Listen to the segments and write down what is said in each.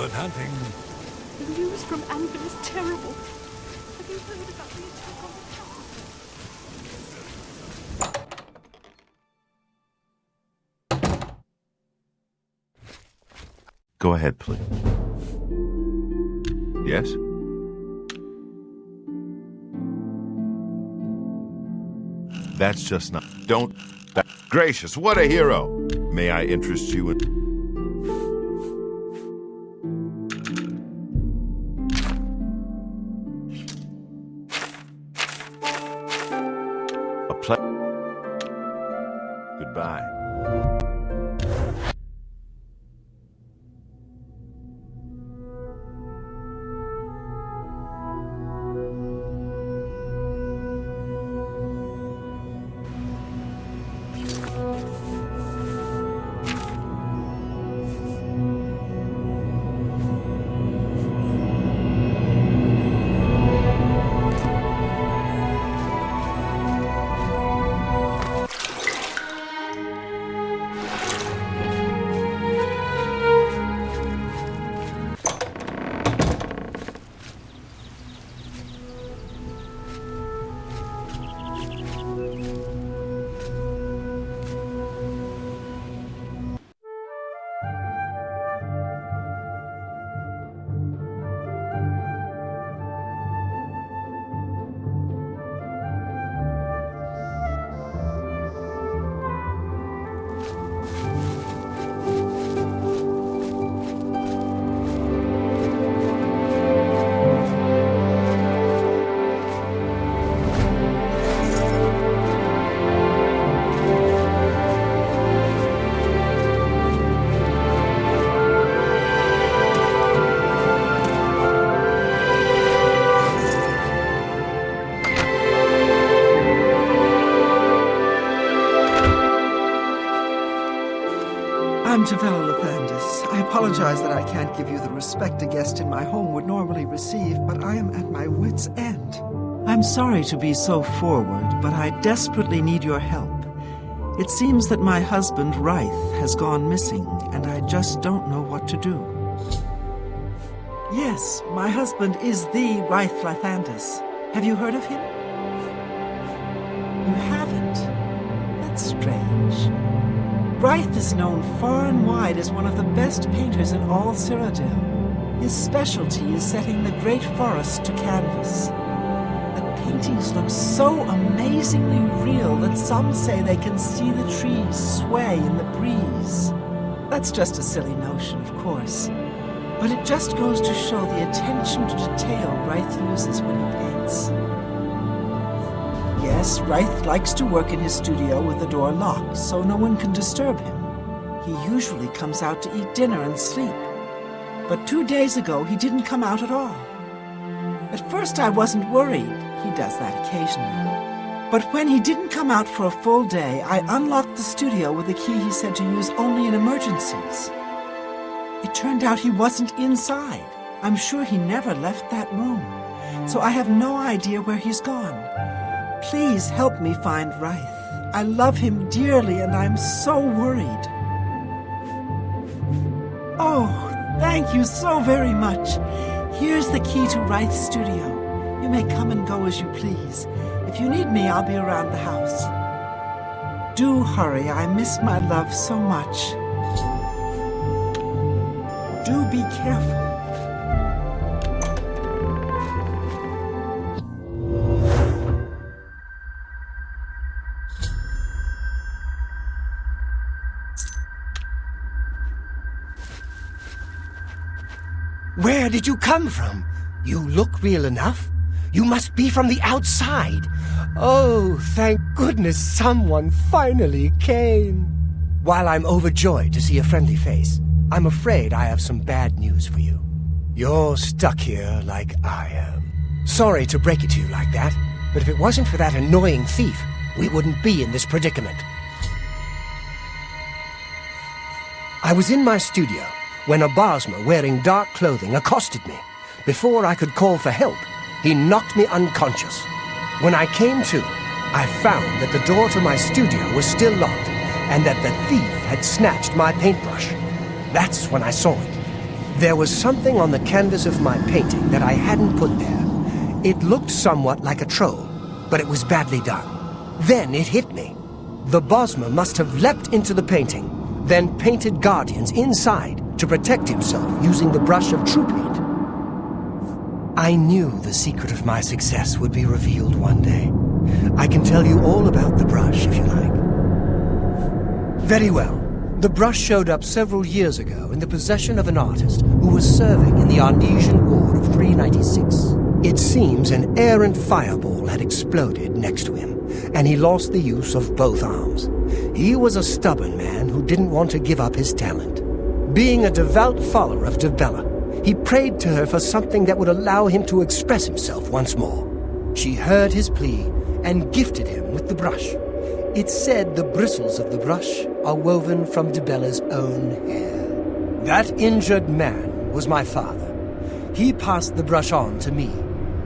Good hunting. The news from Anvil is terrible. Have you heard about the attack on the town? Go ahead, please. Yes? That's just not... Don't... Gracious, what a hero! May I interest you in... Goodbye. I'm Tavella Lepandis. I apologize that I can't give you the respect a guest in my home would normally receive, but I am at my wit's end. I'm sorry to be so forward, but I desperately need your help. It seems that my husband, Ryth, has gone missing, and I just don't know what to do. Yes, my husband is the Ryth Lepandis. Have you heard of him? You haven't? That's strange. Ryth is known far and wide as one of the best painters in all Cyrodiil. His specialty is setting the great forest to canvas. The paintings look so amazingly real that some say they can see the trees sway in the breeze. That's just a silly notion, of course. But it just goes to show the attention to detail Ryth uses when he paints. Yes, Ryth likes to work in his studio with the door locked, so no one can disturb him. He usually comes out to eat dinner and sleep. But 2 days ago, he didn't come out at all. At first, I wasn't worried. He does that occasionally. But when he didn't come out for a full day, I unlocked the studio with a key he said to use only in emergencies. It turned out he wasn't inside. I'm sure he never left that room. So I have no idea where he's gone. Please help me find Ryth. I love him dearly and I'm so worried. Oh, thank you so very much. Here's the key to Ryth's studio. You may come and go as you please. If you need me, I'll be around the house. Do hurry, I miss my love so much. Do be careful. Where did you come from? You look real enough. You must be from the outside. Oh, thank goodness someone finally came. While I'm overjoyed to see a friendly face, I'm afraid I have some bad news for you. You're stuck here like I am. Sorry to break it to you like that, but if it wasn't for that annoying thief, we wouldn't be in this predicament. I was in my studio when a Bosmer wearing dark clothing accosted me. Before I could call for help, he knocked me unconscious. When I came to, I found that the door to my studio was still locked and that the thief had snatched my paintbrush. That's when I saw it. There was something on the canvas of my painting that I hadn't put there. It looked somewhat like a troll, but it was badly done. Then it hit me. The Bosmer must have leapt into the painting, then painted guardians inside to protect himself using the brush of true paint. I knew the secret of my success would be revealed one day. I can tell you all about the brush if you like. Very well. The brush showed up several years ago in the possession of an artist who was serving in the Arnesian War of 396. It seems an errant fireball had exploded next to him, and he lost the use of both arms. He was a stubborn man who didn't want to give up his talent. Being a devout follower of Dibella, he prayed to her for something that would allow him to express himself once more. She heard his plea and gifted him with the brush. It's said the bristles of the brush are woven from Dibella's own hair. That injured man was my father. He passed the brush on to me,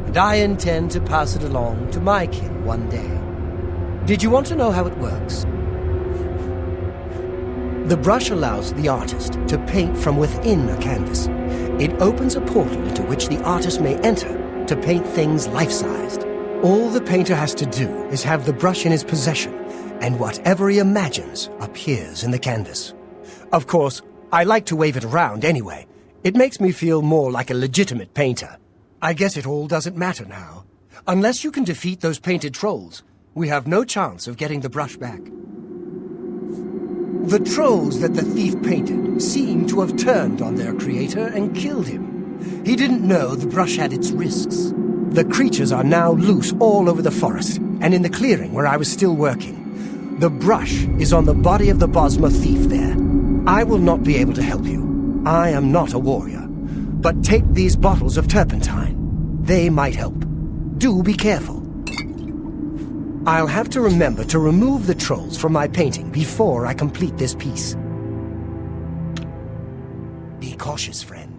and I intend to pass it along to my kin one day. Did you want to know how it works? The brush allows the artist to paint from within a canvas. It opens a portal into which the artist may enter to paint things life-sized. All the painter has to do is have the brush in his possession, and whatever he imagines appears in the canvas. Of course, I like to wave it around anyway. It makes me feel more like a legitimate painter. I guess it all doesn't matter now. Unless you can defeat those painted trolls, we have no chance of getting the brush back. The trolls that the thief painted seem to have turned on their creator and killed him. He didn't know the brush had its risks. The creatures are now loose all over the forest, and in the clearing where I was still working. The brush is on the body of the Bosmer thief there. I will not be able to help you. I am not a warrior. But take these bottles of turpentine. They might help. Do be careful. I'll have to remember to remove the trolls from my painting before I complete this piece. Be cautious, friend.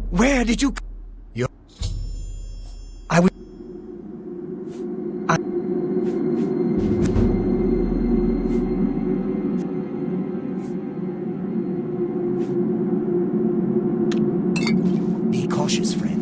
Where did you... I would... Be cautious, friend.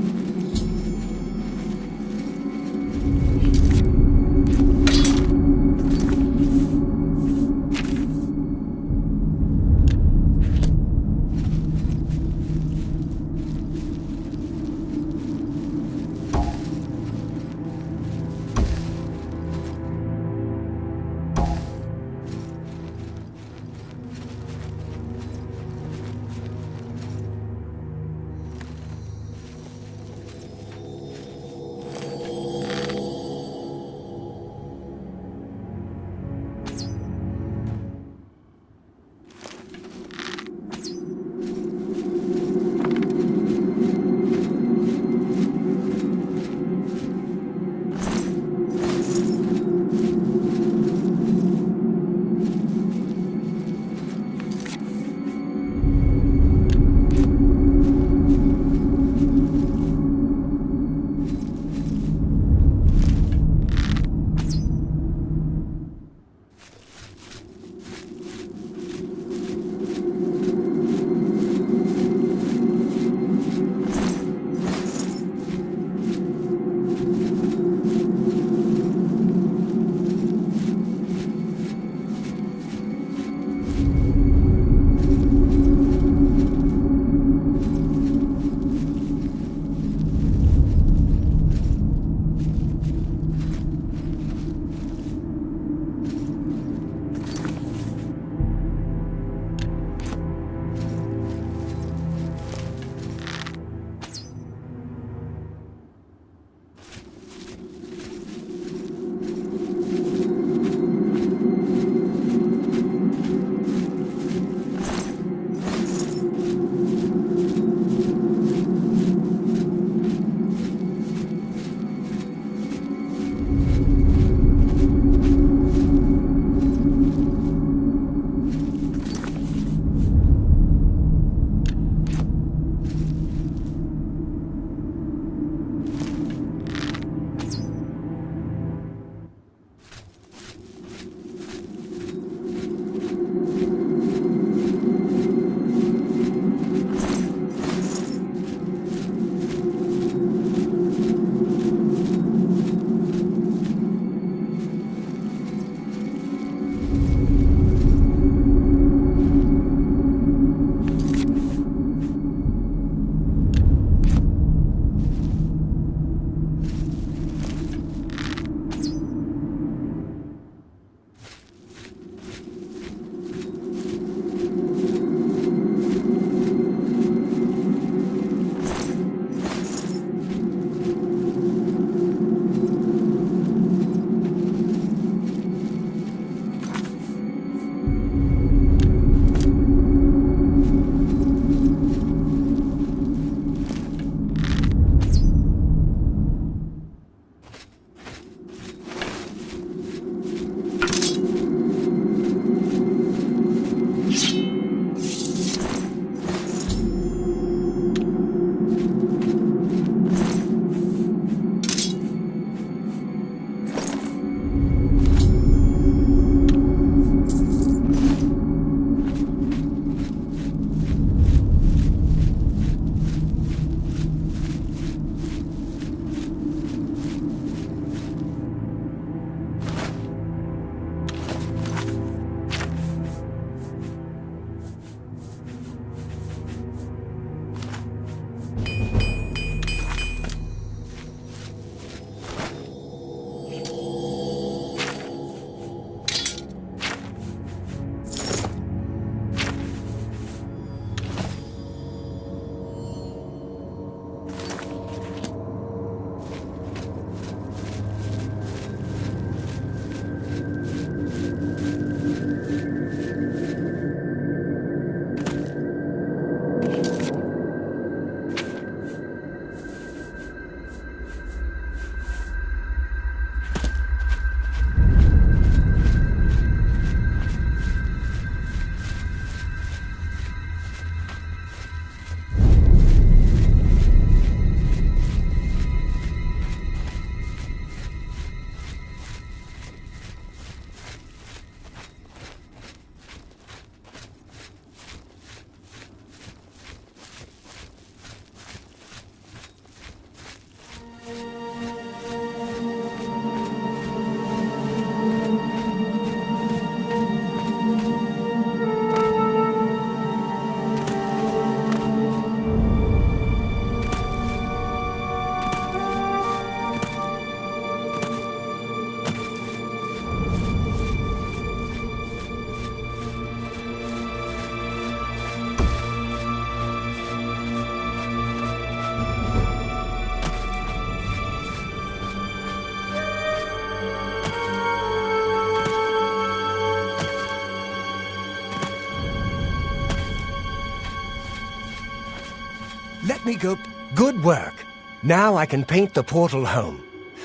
Let me go. Good work. Now I can paint the portal home.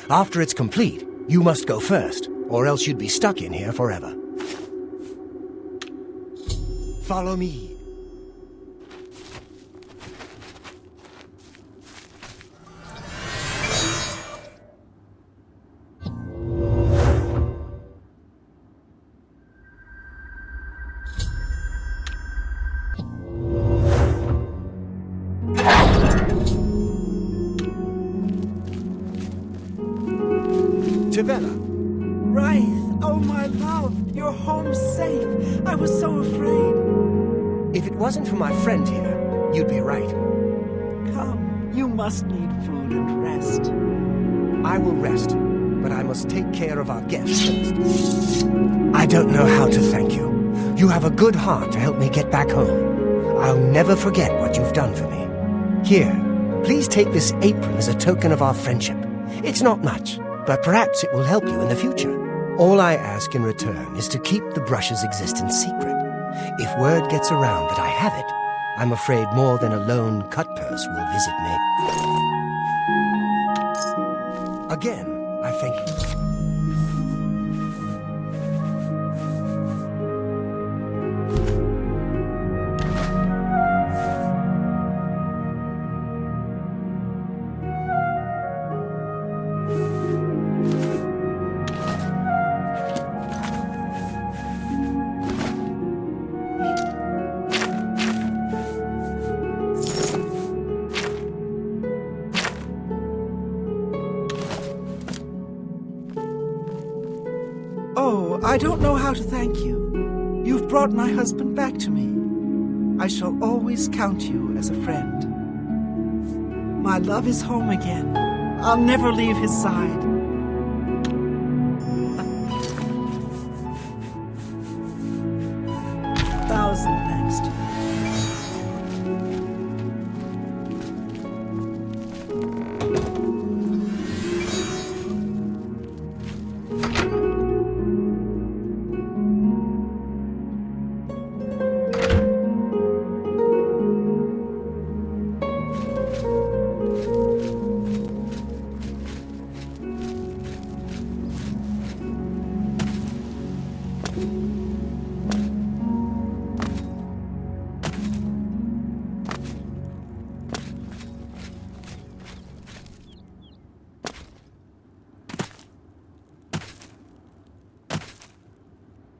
After it's complete, you must go first, or else you'd be stuck in here forever. Follow me. Wraith, oh my love, you're home safe. I was so afraid. If it wasn't for my friend here, you'd be right. Come, you must need food and rest. I will rest, but I must take care of our guests first. I don't know how to thank you. You have a good heart to help me get back home. I'll never forget what you've done for me. Here, please take this apron as a token of our friendship. It's not much, but perhaps it will help you in the future. All I ask in return is to keep the brush's existence secret. If word gets around that I have it, I'm afraid more than a lone cut-purse will visit me. Again, I thank you. Oh, I don't know how to thank you. You've brought my husband back to me. I shall always count you as a friend. My love is home again. I'll never leave his side. Thousand thanks to you.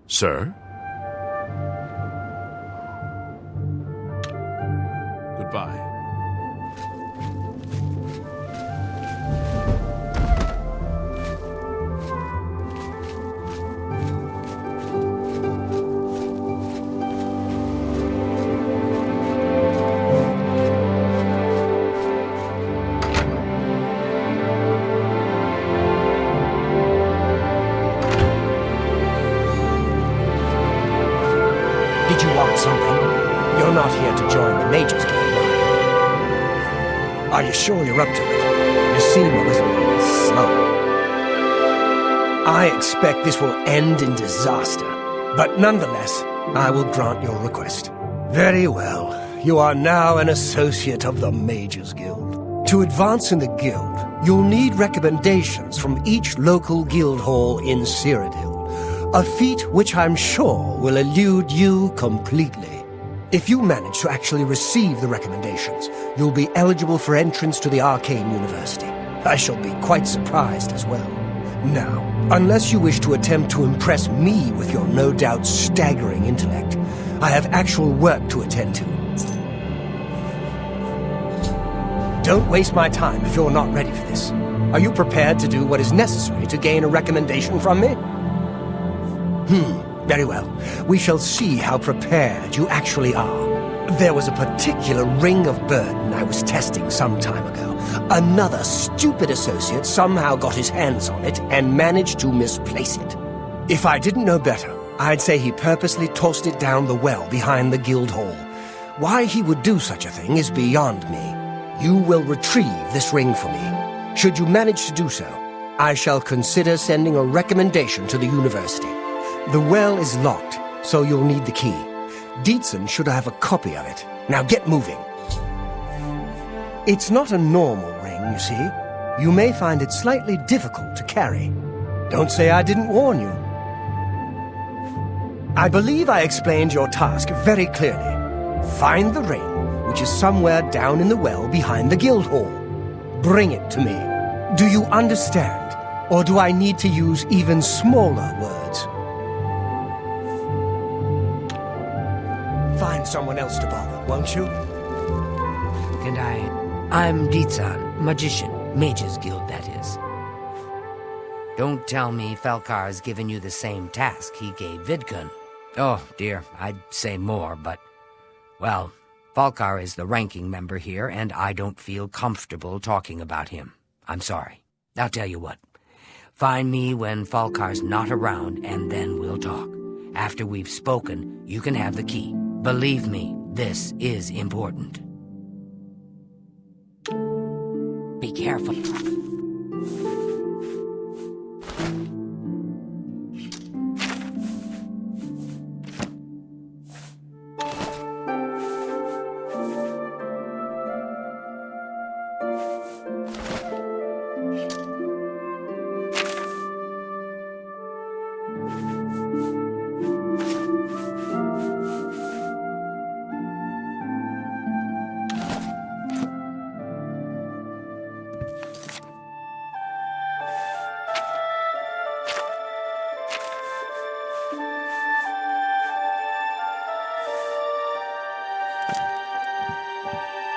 Sir? Goodbye. Did you want something? You're not here to join the Mage's Guild, are you sure you're up to it? You seem a little slow. I expect this will end in disaster, but nonetheless, I will grant your request. Very well. You are now an associate of the Mage's Guild. To advance in the guild, you'll need recommendations from each local guild hall in Cyrodiil. A feat which I'm sure will elude you completely. If you manage to actually receive the recommendations, you'll be eligible for entrance to the Arcane University. I shall be quite surprised as well. Now, unless you wish to attempt to impress me with your no doubt staggering intellect, I have actual work to attend to. Don't waste my time if you're not ready for this. Are you prepared to do what is necessary to gain a recommendation from me? Very well. We shall see how prepared you actually are. There was a particular ring of burden I was testing some time ago. Another stupid associate somehow got his hands on it and managed to misplace it. If I didn't know better, I'd say he purposely tossed it down the well behind the guild hall. Why he would do such a thing is beyond me. You will retrieve this ring for me. Should you manage to do so, I shall consider sending a recommendation to the university. The well is locked, so you'll need the key. Dietzen should have a copy of it. Now get moving. It's not a normal ring, you see. You may find it slightly difficult to carry. Don't say I didn't warn you. I believe I explained your task very clearly. Find the ring, which is somewhere down in the well behind the guild hall. Bring it to me. Do you understand? Or do I need to use even smaller words? Find someone else to bother, won't you? And I'm Ditsan, magician. Mage's Guild, that is. Don't tell me Falcar's given you the same task he gave Vidkun. Oh, dear, I'd say more, but... Well, Falcar is the ranking member here, and I don't feel comfortable talking about him. I'm sorry. I'll tell you what. Find me when Falcar's not around, and then we'll talk. After we've spoken, you can have the key. Believe me, this is important. Be careful.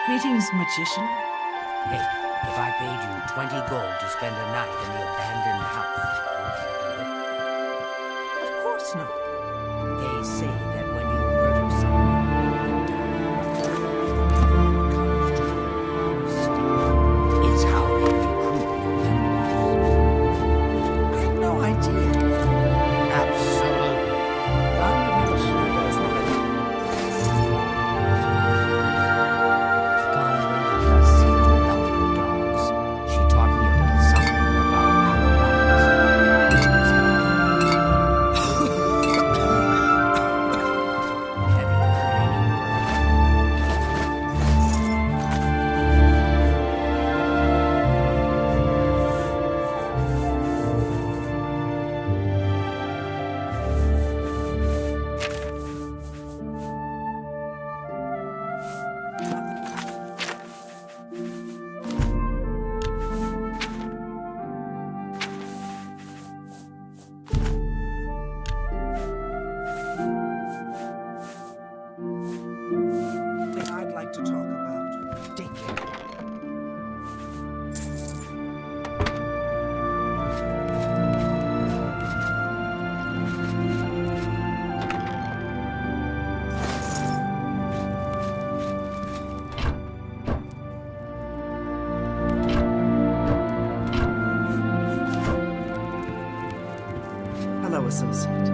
Greetings, magician. Hey, if I paid you 20 gold to spend a night in the abandoned house, would you do it? Of course not. They say that when you murder someone, the dark comes to you. It's how they recruit new members. I had no idea. Absolutely. I'm not sure there's not She taught me a little something about how thing I'd like to talk about. Take care. Hello, associate.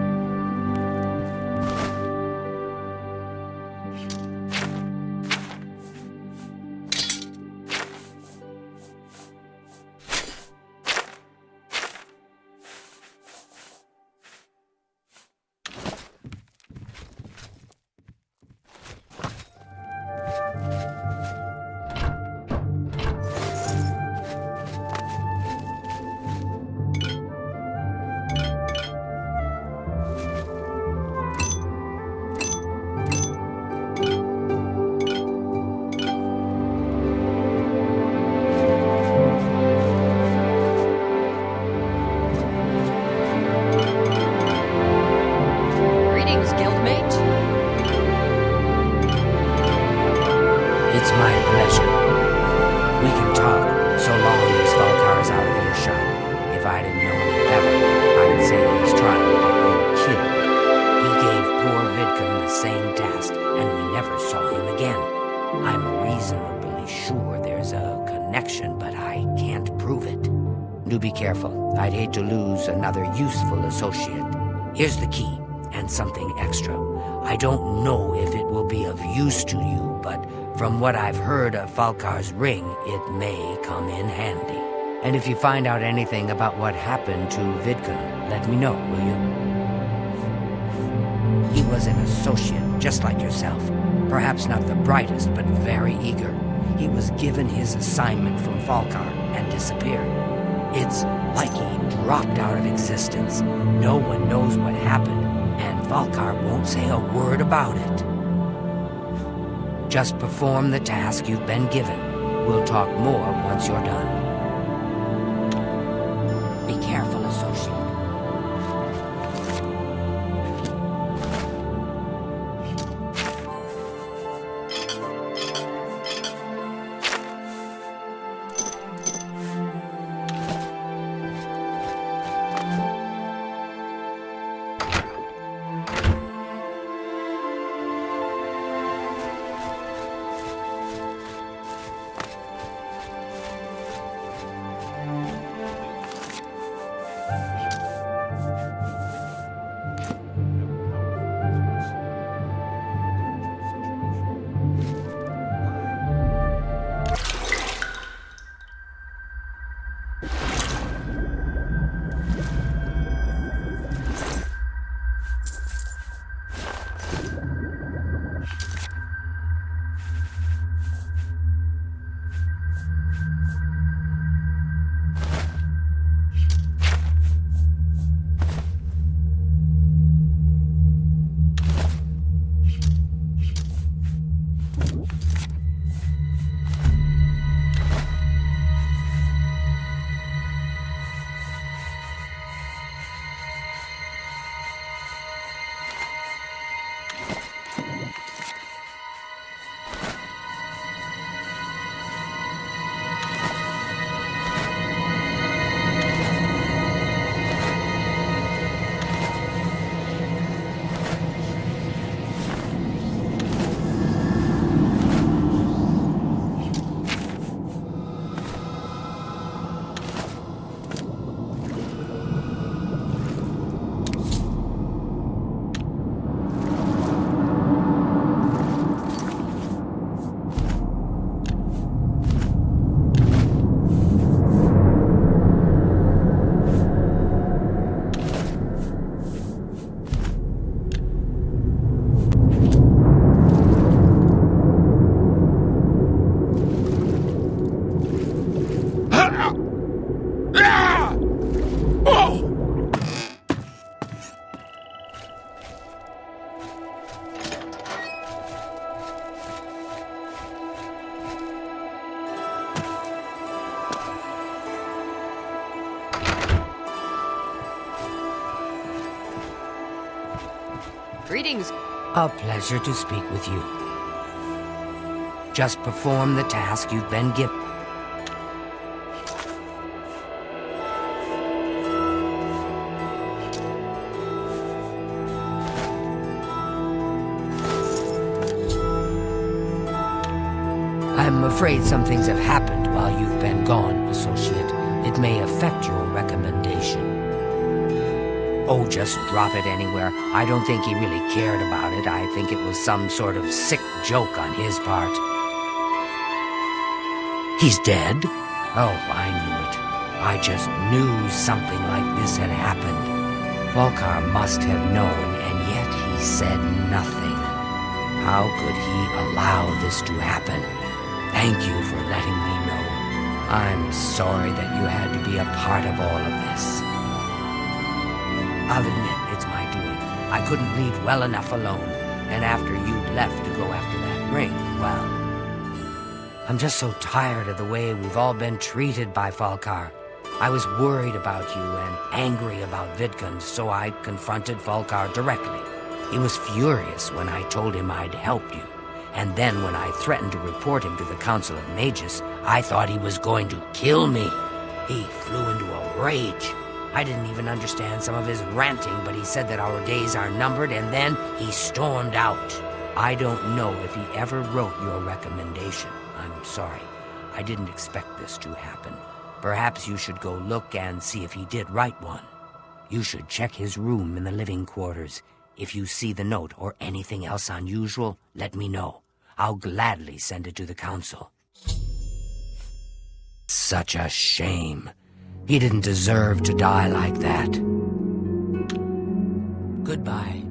Greetings, guildmate. It's my pleasure. We can talk, so long as Falcar's out of earshot. If I didn't know any better, I'd say he's trying to get you killed. He gave poor Vidkun the same task, and we never saw him again. I'm reasonably sure there's a connection, but I can't prove it. Do be careful. I'd hate to lose another useful associate. Here's the key, and something extra. I don't know if it will be of use to you, but from what I've heard of Falcar's ring, it may come in handy. And if you find out anything about what happened to Vidkun, let me know, will you? He was an associate, just like yourself. Perhaps not the brightest, but very eager. He was given his assignment from Falkar and disappeared. It's like he dropped out of existence. No one knows what happened, and Falkar won't say a word about it. Just perform the task you've been given. We'll talk more once you're done. Be careful, associate. Greetings. A pleasure to speak with you. Just perform the task you've been given. I'm afraid some things have happened while you've been gone, Associate. It may affect your recommendation. Oh, just drop it anywhere. I don't think he really cared about it. I think it was some sort of sick joke on his part. He's dead? Oh, I knew it. I just knew something like this had happened. Falkar must have known, and yet he said nothing. How could he allow this to happen? Thank you for letting me know. I'm sorry that you had to be a part of all of this. I'll admit it's my doing. I couldn't leave well enough alone, and after you'd left to go after that ring, well... I'm just so tired of the way we've all been treated by Falkar. I was worried about you and angry about Vidkun, so I confronted Falkar directly. He was furious when I told him I'd helped you, and then when I threatened to report him to the Council of Mages, I thought he was going to kill me. He flew into a rage. I didn't even understand some of his ranting, but he said that our days are numbered, and then he stormed out. I don't know if he ever wrote your recommendation. I'm sorry. I didn't expect this to happen. Perhaps you should go look and see if he did write one. You should check his room in the living quarters. If you see the note or anything else unusual, let me know. I'll gladly send it to the council. Such a shame. He didn't deserve to die like that. Goodbye.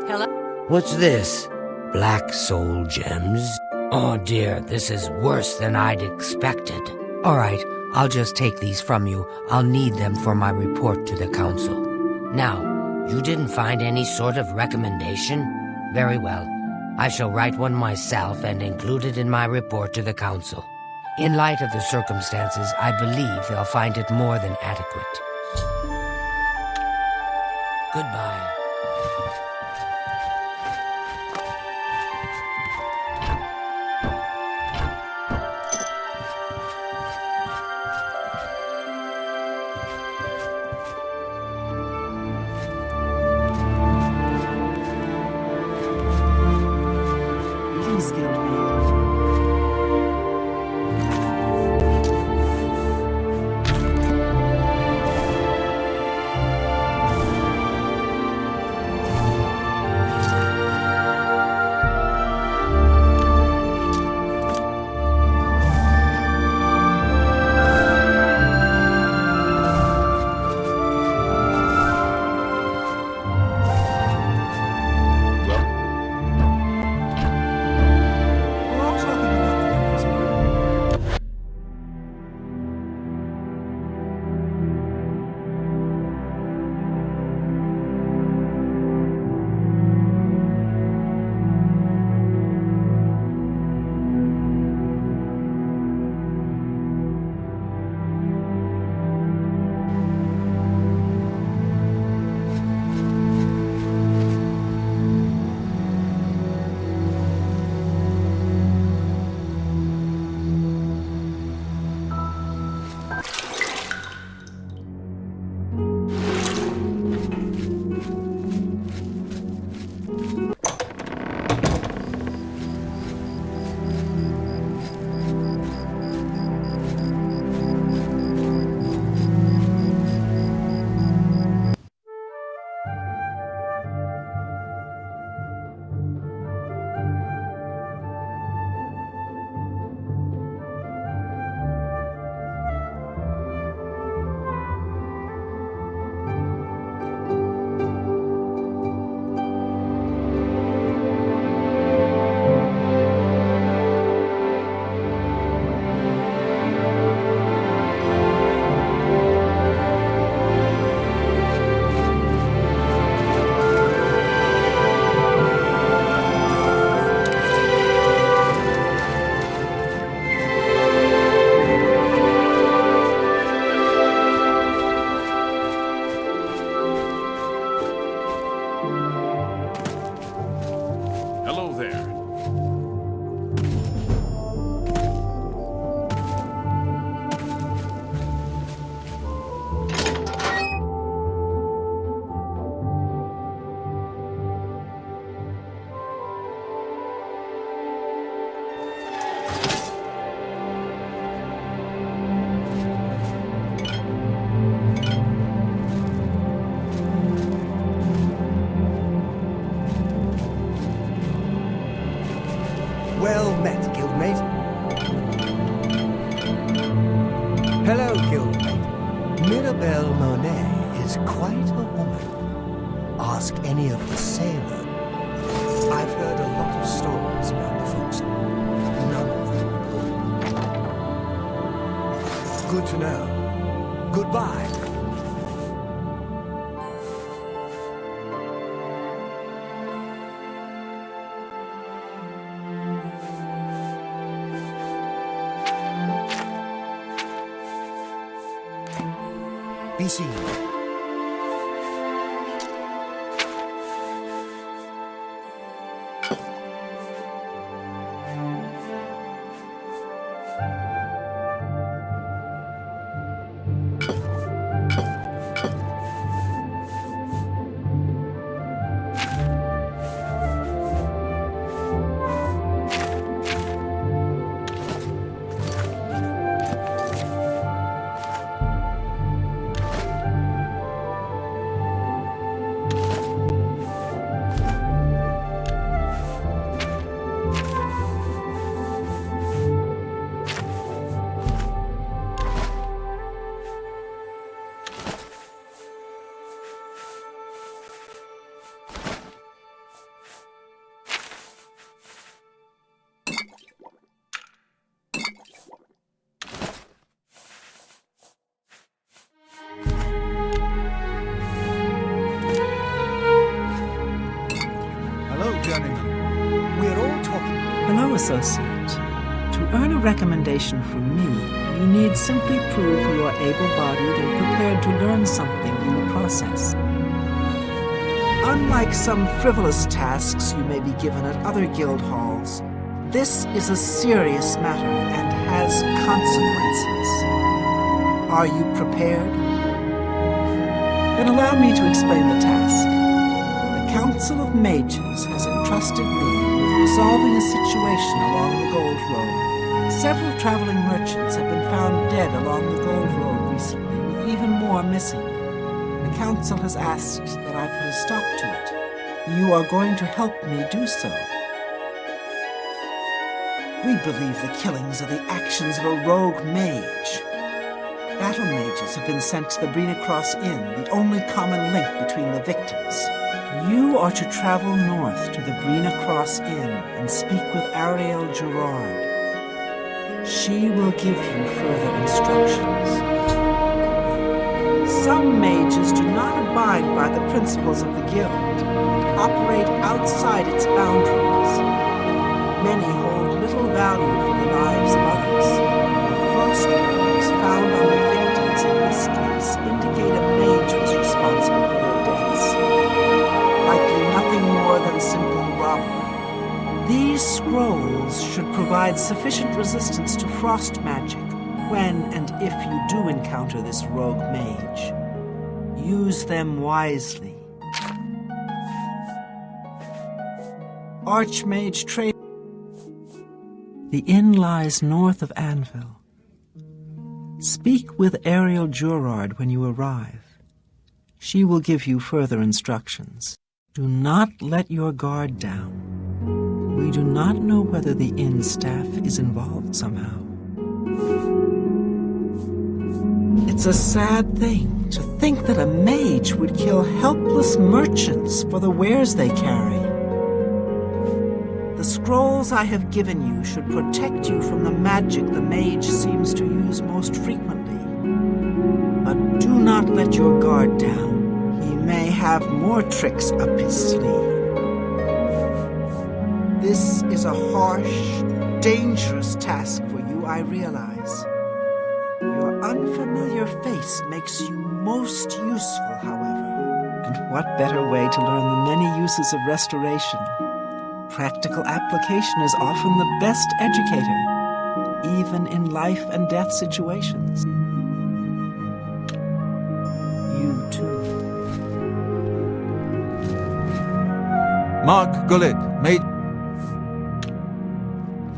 Hello? What's this? Black soul gems? Oh dear, this is worse than I'd expected. Alright, I'll just take these from you. I'll need them for my report to the council. Now, you didn't find any sort of recommendation? Very well. I shall write one myself and include it in my report to the council. In light of the circumstances, I believe they'll find it more than adequate. Goodbye. Greetings, Guildmate. We're all talking about the Emperor's murder. Hello there. Well met, guildmate. Hello, guildmate. Mirabelle Monet is quite a woman. Ask any of the sailors. I've heard a lot of stories about the folks. None of them good. Good to know. Goodbye. Be seen. gentlemen. We're all talking. Hello, associate. To earn a recommendation from me, you need simply prove you are able-bodied and prepared to learn something in the process. Unlike some frivolous tasks you may be given at other guild halls, this is a serious matter and has consequences. Are you prepared? Then allow me to explain the task. The Council of Mages has entrusted me with resolving a situation along the Gold Road. Several traveling merchants have been found dead along the Gold Road recently, with even more missing. The Council has asked that I put a stop to it. You are going to help me do so. We believe the killings are the actions of a rogue mage. Battle mages have been sent to the Brina Cross Inn, the only common link between the victims. You are to travel north to the Brina Cross Inn and speak with Ariel Gerard. She will give you further instructions. Some mages do not abide by the principles of the guild and operate outside its boundaries. Many hold little value for the lives of others. The first wounds found on the victims in this case indicate a mage was responsible for their deaths. Likely nothing more than simple robbery. These scrolls should provide sufficient resistance to frost magic when and if you do encounter this rogue mage. Use them wisely. Archmage trade. The inn lies north of Anvil. Speak with Ariel Gerard when you arrive. She will give you further instructions. Do not let your guard down. We do not know whether the inn staff is involved somehow. It's a sad thing to think that a mage would kill helpless merchants for the wares they carry. The scrolls I have given you should protect you from the magic the mage seems to use most frequently. But do not let your guard down. He may have more tricks up his sleeve. This is a harsh, dangerous task for you, I realize. Your unfamiliar face makes you most useful, however. And what better way to learn the many uses of restoration? Practical application is often the best educator, even in life and death situations. You too. Mark Gullet, Mage.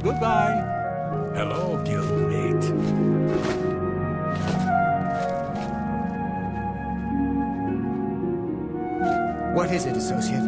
Goodbye. Hello, guildmate. What is it, associate?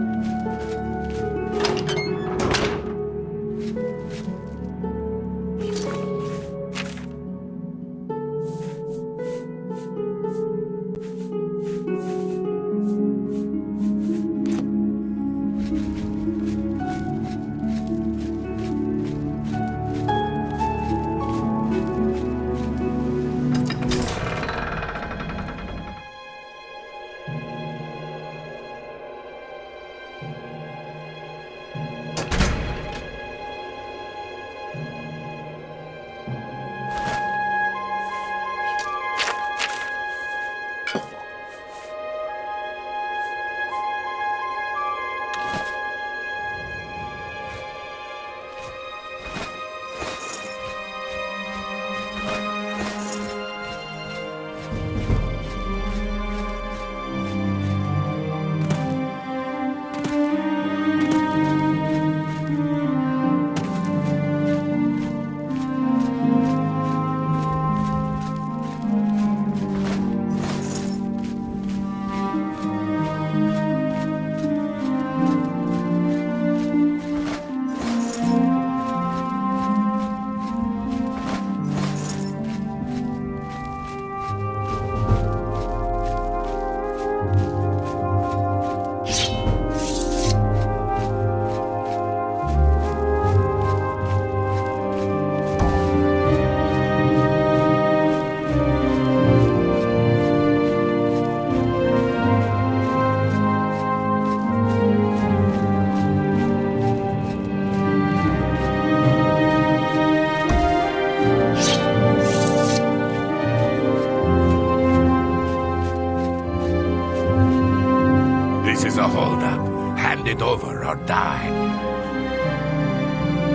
Hand it over or die.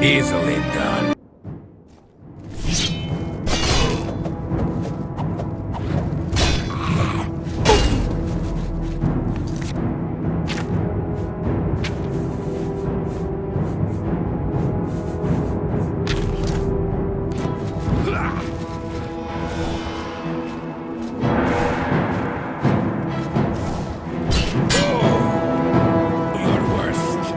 Easily done. Your worst.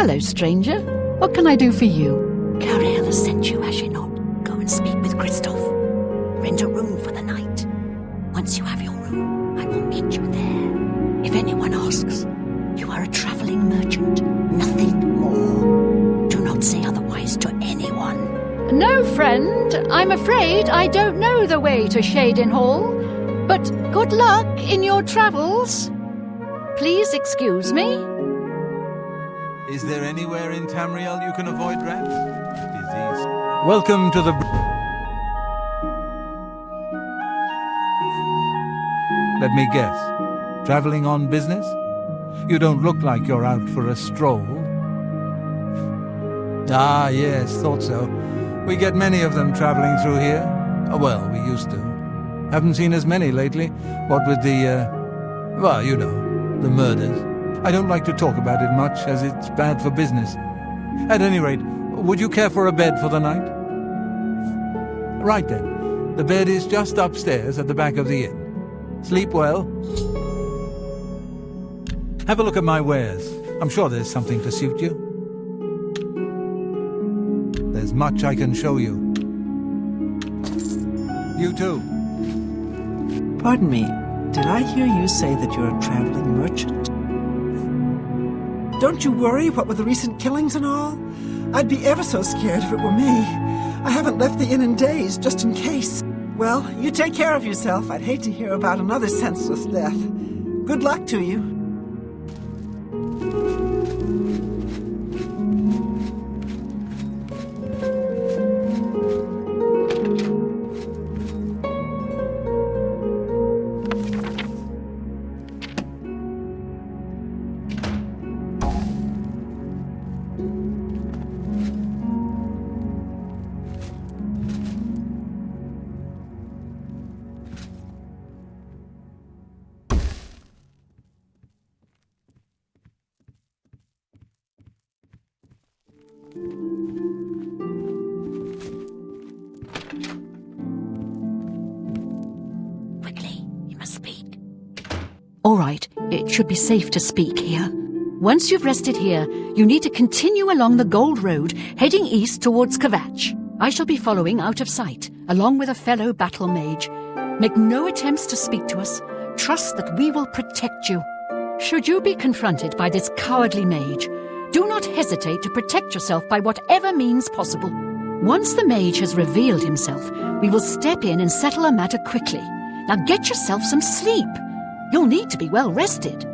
Hello, stranger. What can I do for you? Cariel has sent you, has she not? Go and speak with Christoph. Rent a room for the night. Once you have your room, I will meet you there. If anyone asks, you are a travelling merchant, nothing more. Do not say otherwise to anyone. No, friend. I'm afraid I don't know the way to Shaden Hall. But good luck in your travels. Please excuse me. Is there anywhere in Tamriel you can avoid rats? Disease. Welcome to the... Let me guess. Traveling on business? You don't look like you're out for a stroll. Ah, yes, thought so. We get many of them traveling through here. Oh, well, we used to. Haven't seen as many lately. What with the, well, you know, the murders. I don't like to talk about it much, as it's bad for business. At any rate, would you care for a bed for the night? Right then. The bed is just upstairs at the back of the inn. Sleep well. Have a look at my wares. I'm sure there's something to suit you. There's much I can show you. You too. Pardon me, did I hear you say that you're a traveling merchant? Don't you worry, what with the recent killings and all? I'd be ever so scared if it were me. I haven't left the inn in days, just in case. Well, you take care of yourself. I'd hate to hear about another senseless death. Good luck to you. Quickly, you must speak. All right, it should be safe to speak here. Once you've rested here, you need to continue along the Gold Road, heading east towards Kvatch. I shall be following out of sight, along with a fellow battle mage. Make no attempts to speak to us. Trust that we will protect you. Should you be confronted by this cowardly mage, do not hesitate to protect yourself by whatever means possible. Once the mage has revealed himself, we will step in and settle a matter quickly. Now get yourself some sleep. You'll need to be well rested.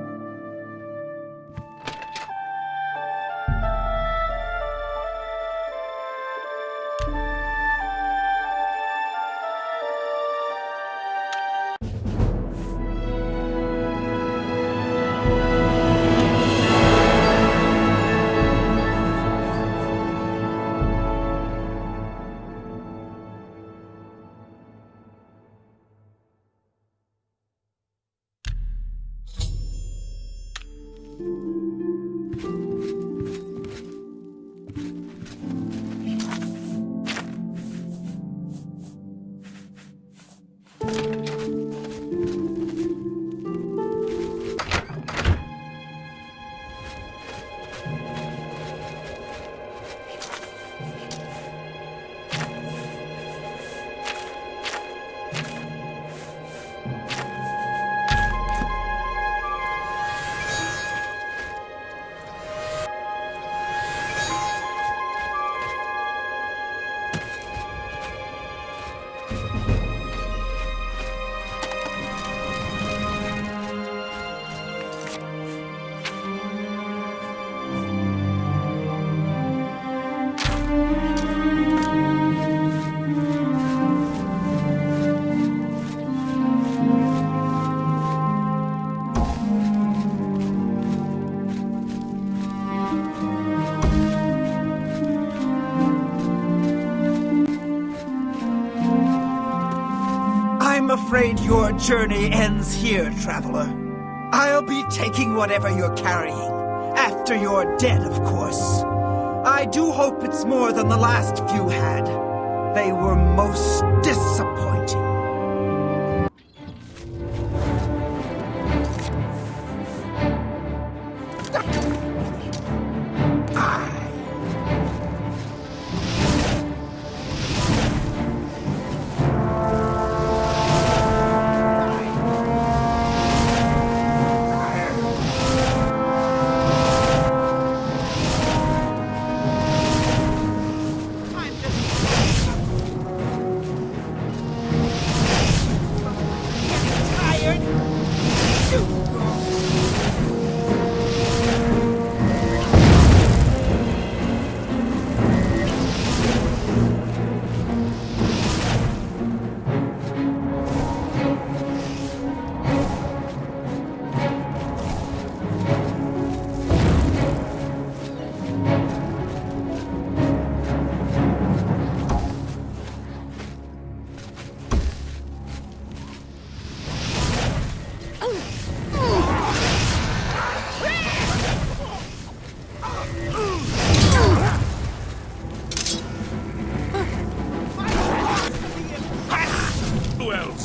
I'm afraid your journey ends here, traveler. I'll be taking whatever you're carrying. After you're dead, of course. I do hope it's more than the last few had. They were most disappointing.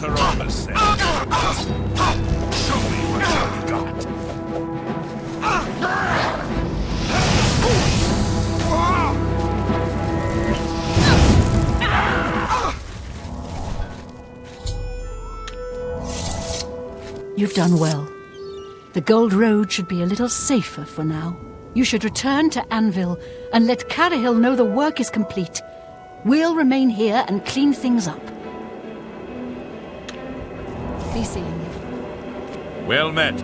are all the same. Show me what you've got. You've done well. The Gold Road should be a little safer for now. You should return to Anvil and let Carahil know the work is complete. We'll remain here and clean things up. Be seeing you. Well met.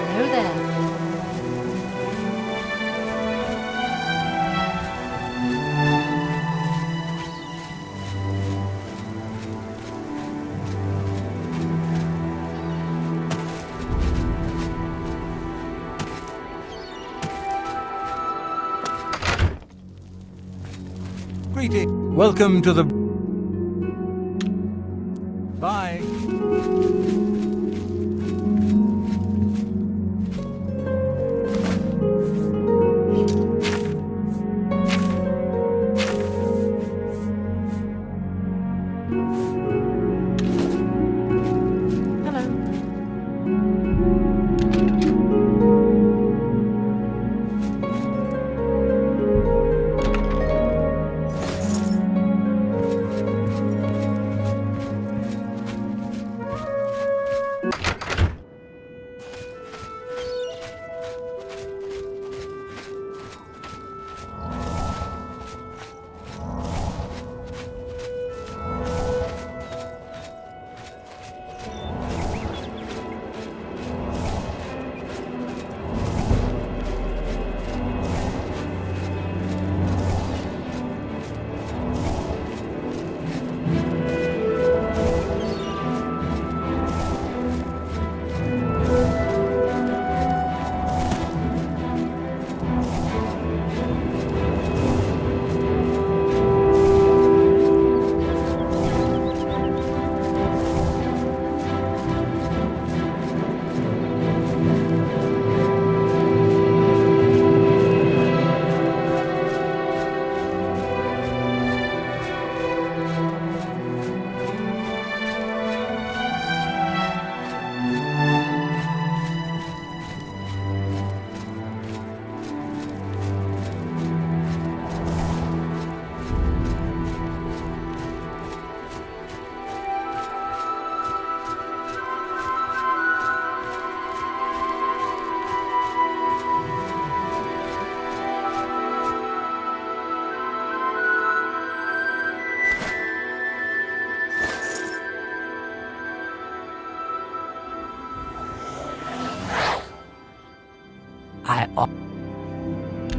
Hello there. Greeting. Welcome to the... Bye.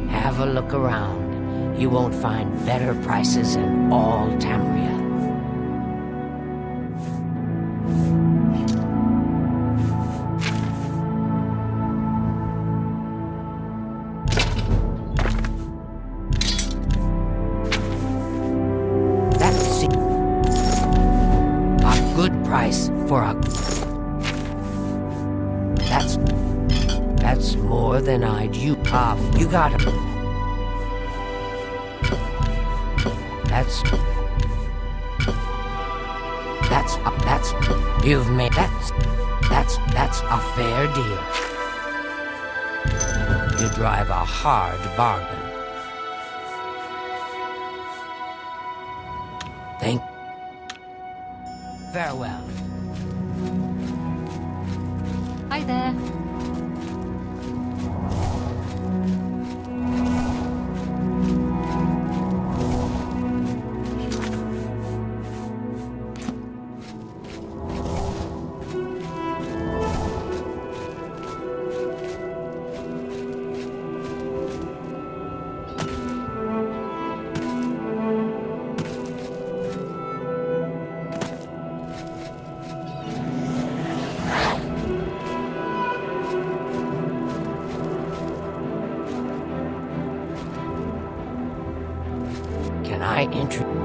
Have a look around. You won't find better prices in all Tamria. That's a good price for a... That's more than I'd you off. You got it. You've made that's a fair deal. You drive a hard bargain. Farewell. Hi there. Can I introduce...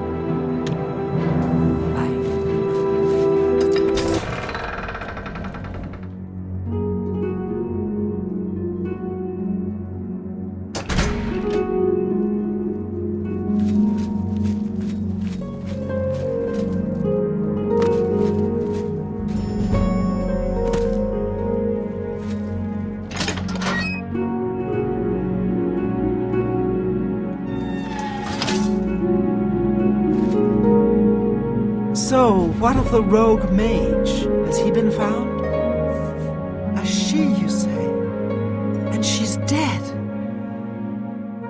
So, what of the rogue mage? Has he been found? A she, you say? And she's dead.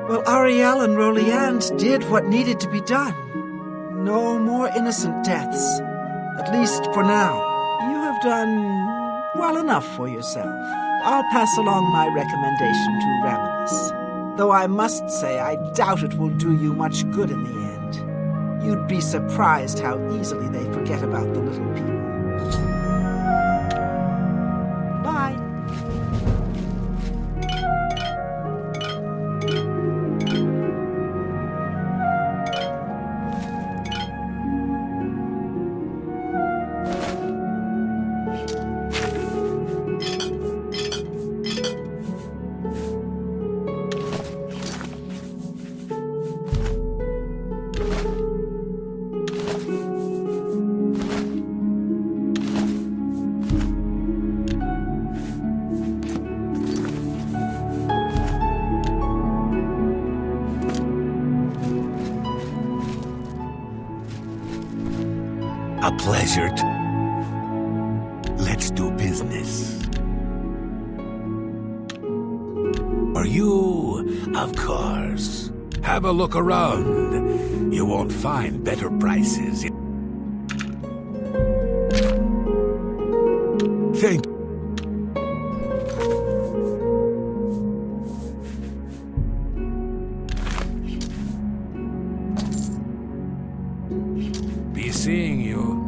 Well, Ariel and Roliand did what needed to be done. No more innocent deaths. At least for now. You have done well enough for yourself. I'll pass along my recommendation to Raminus. Though I must say I doubt it will do you much good in the end. You'd be surprised how easily they forget about the little people. Bye. A pleasure to... Let's do business. Are you? Of course. Have a look around. You won't find better prices. Thank you. Be seeing you.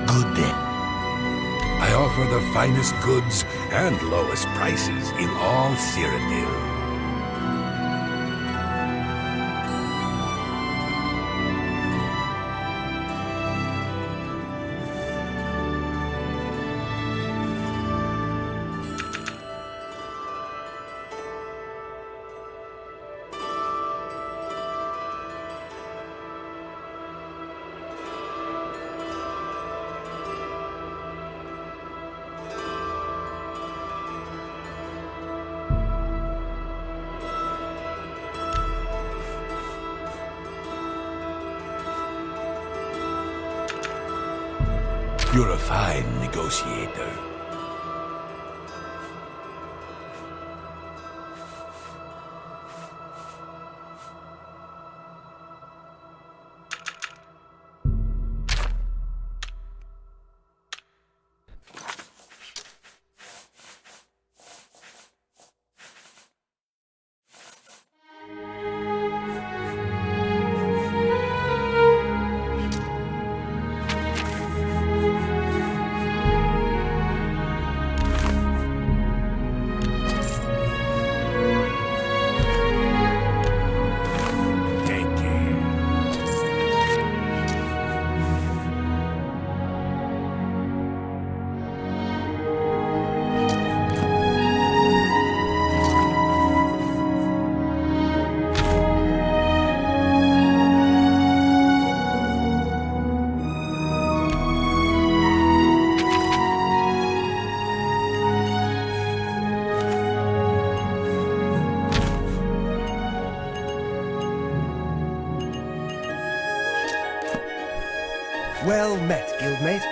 Good then. I offer the finest goods and lowest prices in all Cyrodiil. You're a fine negotiator. Well met, guildmate.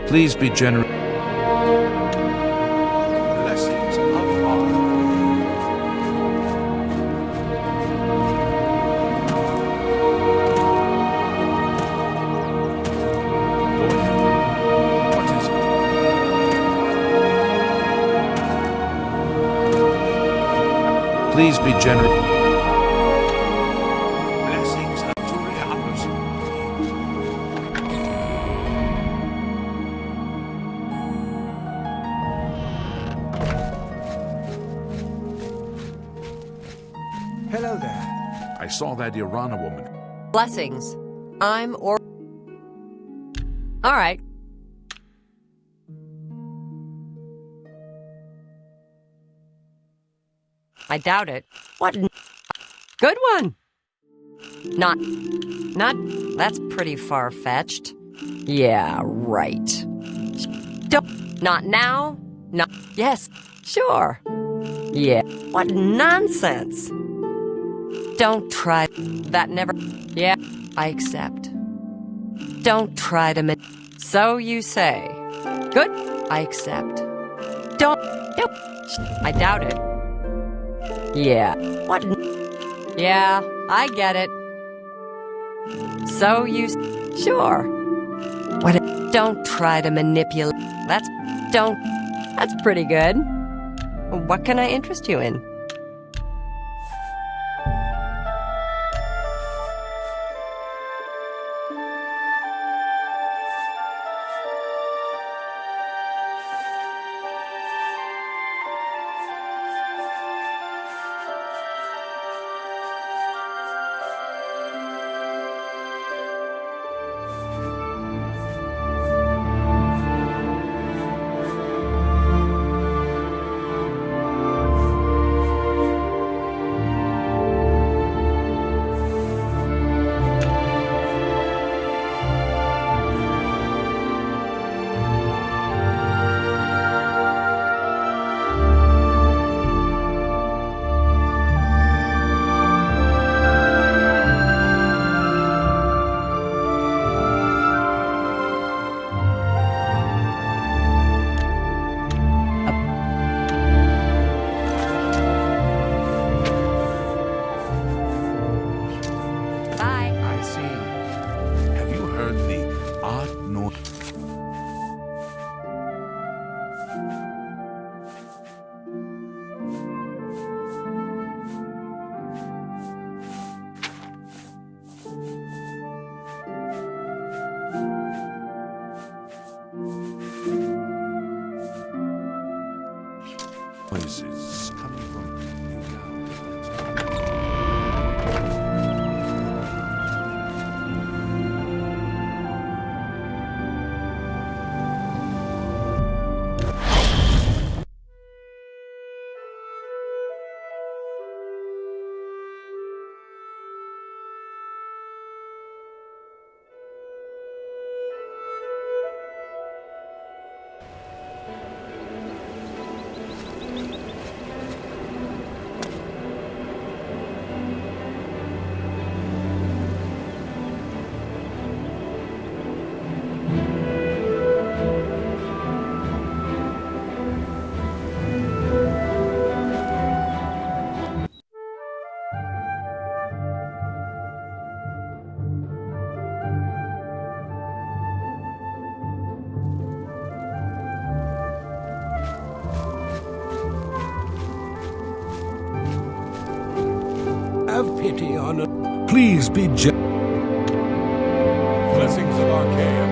Please be generous. Blessings of our What is it? Please be generous. blessings unto Rehoboth. Hello there. I saw that Irana woman. Blessings. I'm or. All right. I doubt it. What? Good one. Not. That's pretty far-fetched. Yeah, right. Don't. Not now. Not. Yes. Sure. Yeah. What nonsense. Don't try. That never. Yeah, I accept. Don't try to. So you say. Good. I accept. Don't. Nope. I doubt it. Yeah. What? Yeah, I get it. So you. Sure. What? Don't try to manipulate. That's. Don't. That's pretty good. What can I interest you in? Voices coming from you down. Have pity on us. Please be Blessings of Archaea.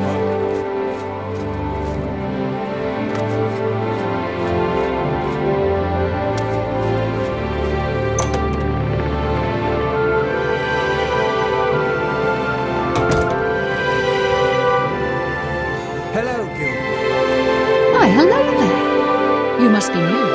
Hello, guild. Why, hello there. You must be new.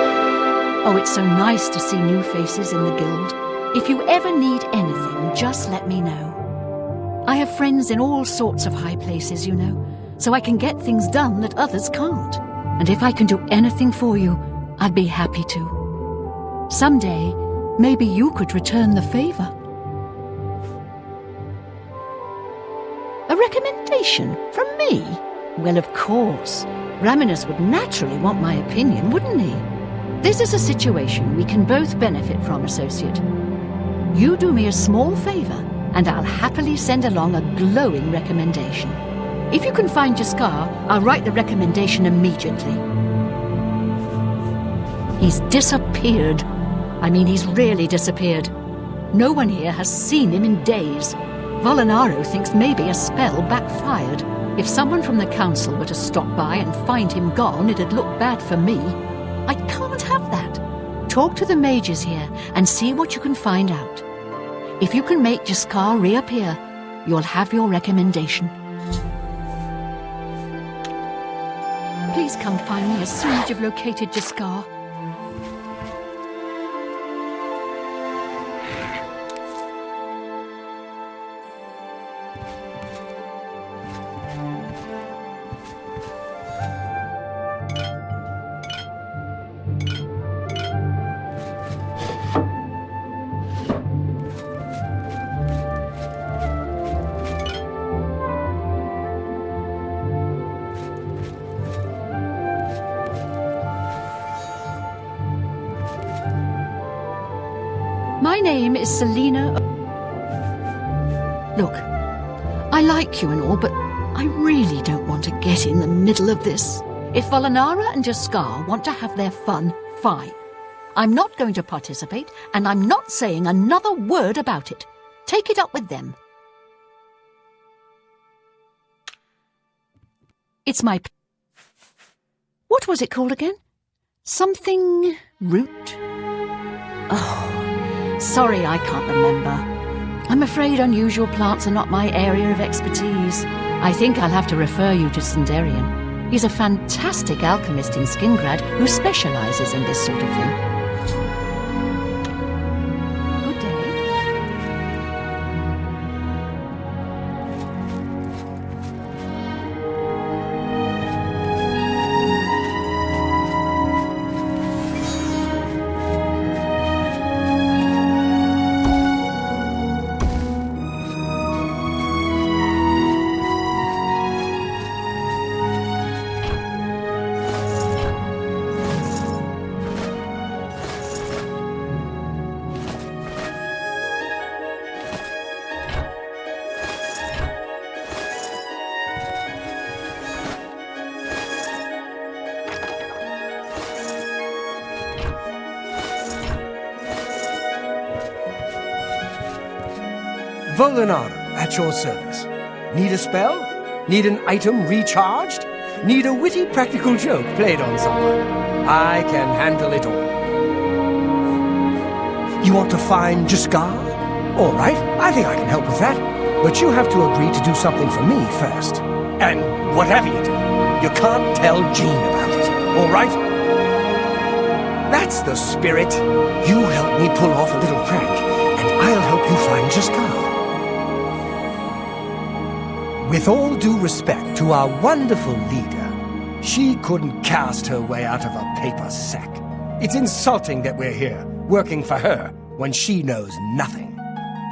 Oh, it's so nice to see new faces in the guild. If you ever need anything, just let me know. I have friends in all sorts of high places, you know, so I can get things done that others can't. And if I can do anything for you, I'd be happy to. Someday, maybe you could return the favor. A recommendation from me? Well, of course. Raminus would naturally want my opinion, wouldn't he? This is a situation we can both benefit from, associate. You do me a small favor, and I'll happily send along a glowing recommendation. If you can find Jaskar, I'll write the recommendation immediately. He's disappeared. I mean, he's really disappeared. No one here has seen him in days. Volinaro thinks maybe a spell backfired. If someone from the council were to stop by and find him gone, it'd look bad for me. I can't have that. Talk to the mages here and see what you can find out. If you can make Jaskar reappear, you'll have your recommendation. Please come find me as soon as you've located Jaskar. My name is Selena. Look, I like you and all, but I really don't want to get in the middle of this. If Volinara and Jaskar want to have their fun, fine. I'm not going to participate, and I'm not saying another word about it. Take it up with them. It's my... What was it called again? Something... root? Oh... Sorry, I can't remember. I'm afraid unusual plants are not my area of expertise. I think I'll have to refer you to Sindarian. He's a fantastic alchemist in Skingrad who specializes in this sort of thing. Good day. Volinaro, at your service. Need a spell? Need an item recharged? Need a witty practical joke played on someone? I can handle it all. You want to find Jaskar? All right, I think I can help with that. But you have to agree to do something for me first. And whatever you do, you can't tell Jean about it, all right? That's the spirit. You help me pull off a little prank, and I'll help you find Jaskar. With all due respect to our wonderful leader, she couldn't cast her way out of a paper sack. It's insulting that we're here, working for her, when she knows nothing.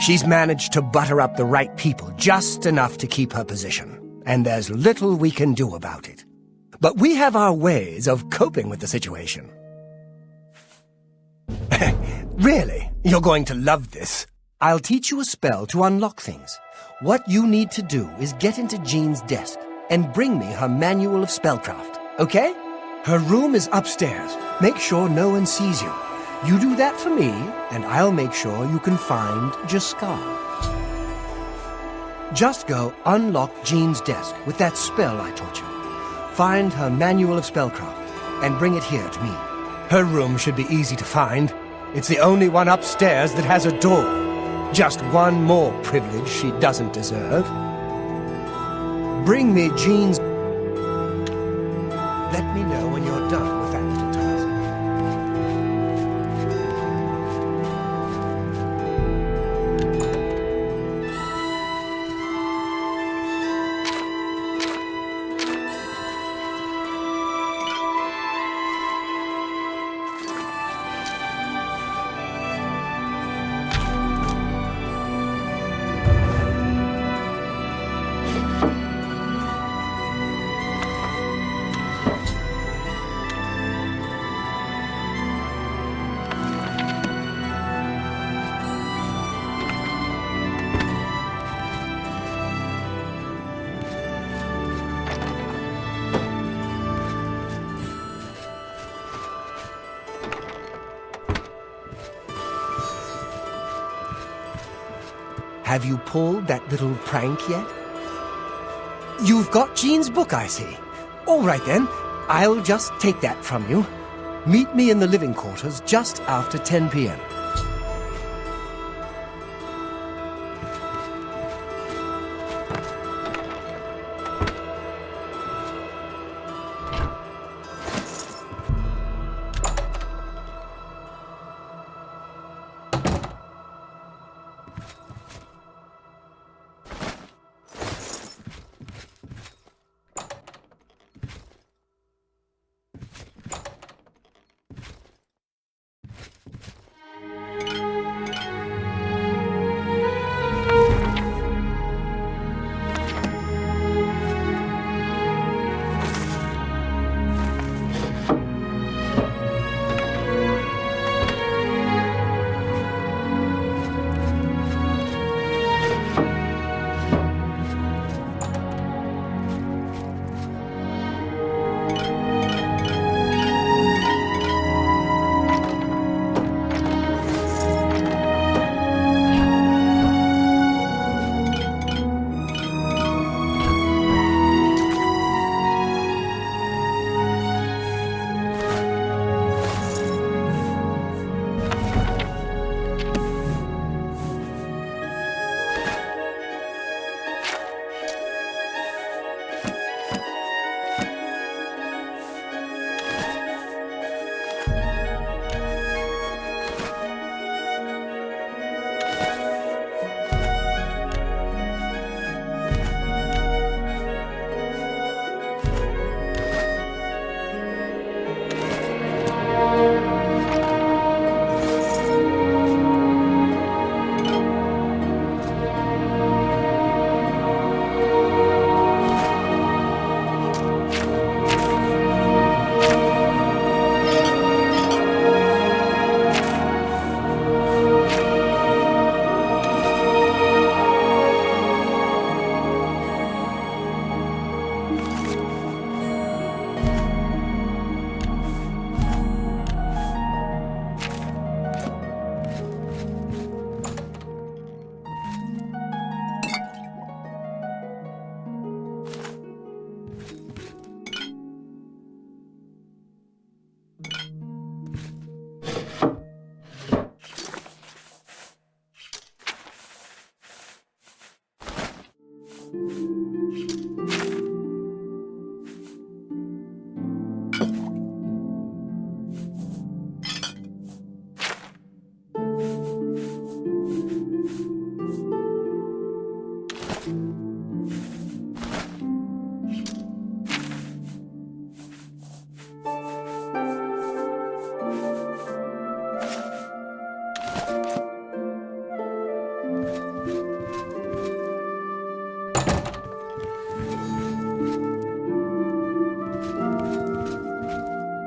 She's managed to butter up the right people just enough to keep her position, and there's little we can do about it. But we have our ways of coping with the situation. Really, you're going to love this. I'll teach you a spell to unlock things. What you need to do is get into Jean's desk and bring me her manual of spellcraft, okay? Her room is upstairs. Make sure no one sees you. You do that for me, and I'll make sure you can find Jaskar. Just go unlock Jean's desk with that spell I taught you. Find her manual of spellcraft and bring it here to me. Her room should be easy to find. It's the only one upstairs that has a door. Just one more privilege she doesn't deserve. Bring me Jean's... Let me know when you're done with that little task. Have you pulled that little prank yet? You've got Jean's book, I see. All right then, I'll just take that from you. Meet me in the living quarters just after 10 p.m.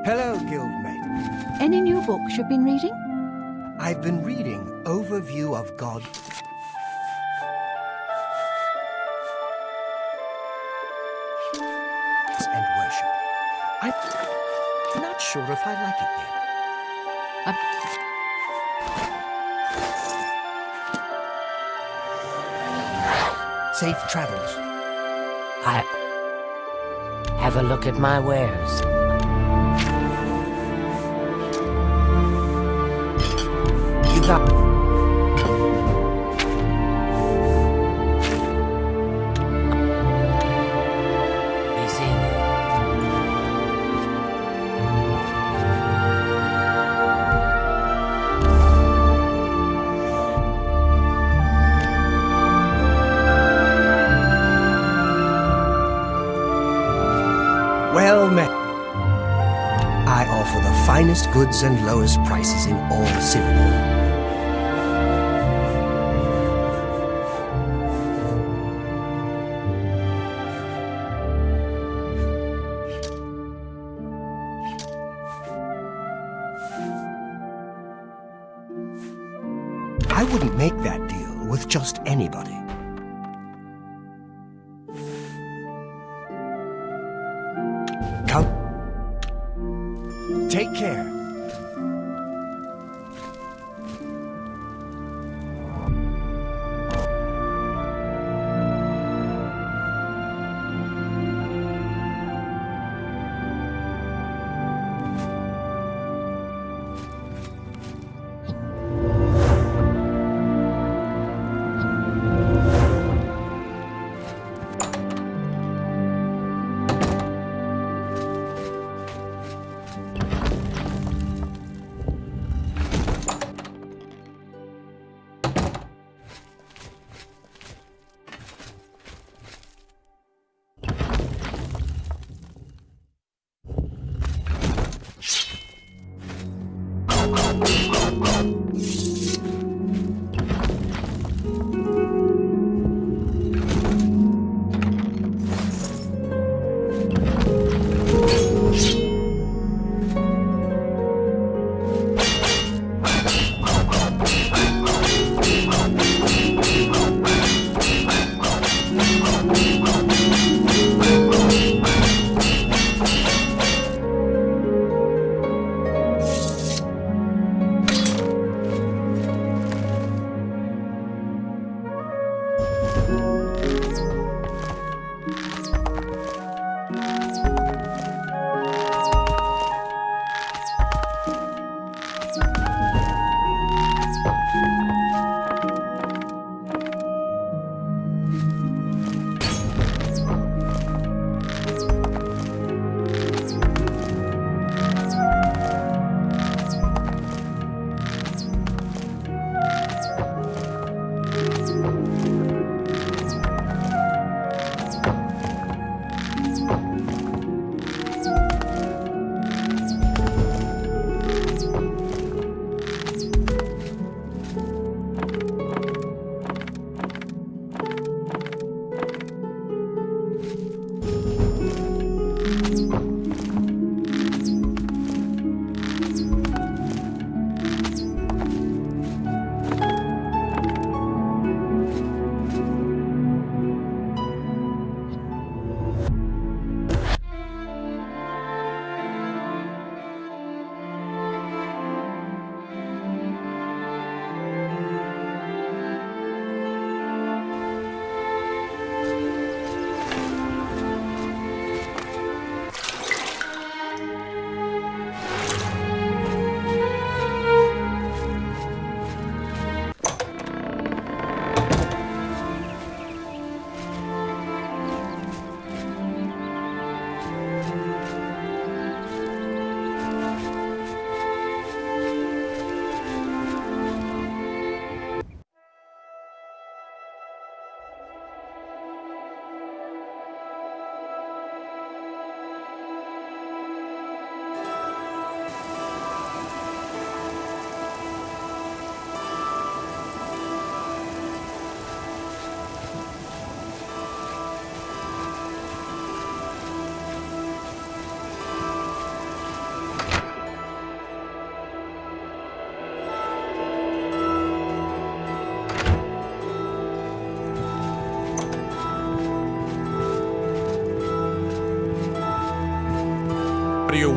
Hello, guildmate. Any new books you've been reading? I've been reading Overview of God. And worship. I'm not sure if I like it yet. Safe travels. Have a look at my wares. You got... Be seeing you. Well met. I offer the finest goods and lowest prices in all Cyrodiil. I wouldn't make that deal with just anybody. Come. Take care.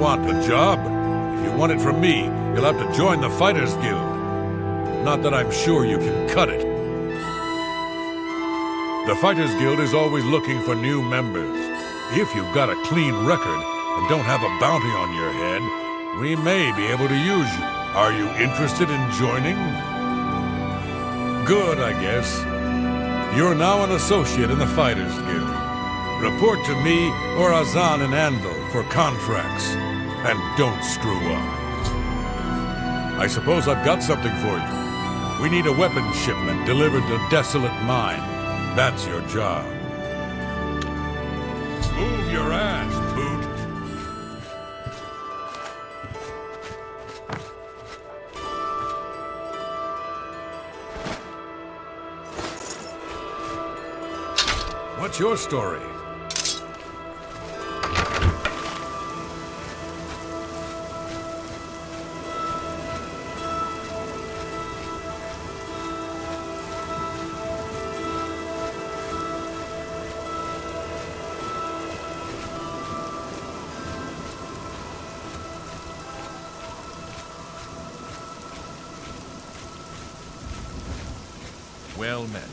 want? A job? If you want it from me, you'll have to join the Fighters Guild. Not that I'm sure you can cut it. The Fighters Guild is always looking for new members. If you've got a clean record and don't have a bounty on your head, we may be able to use you. Are you interested in joining? Good, I guess. You're now an associate in the Fighters Guild. Report to me or Azan and Anvil for contracts. And don't screw up. I suppose I've got something for you. We need a weapons shipment delivered to Desolate Mine. That's your job. Move your ass, boot. What's your story? Well met.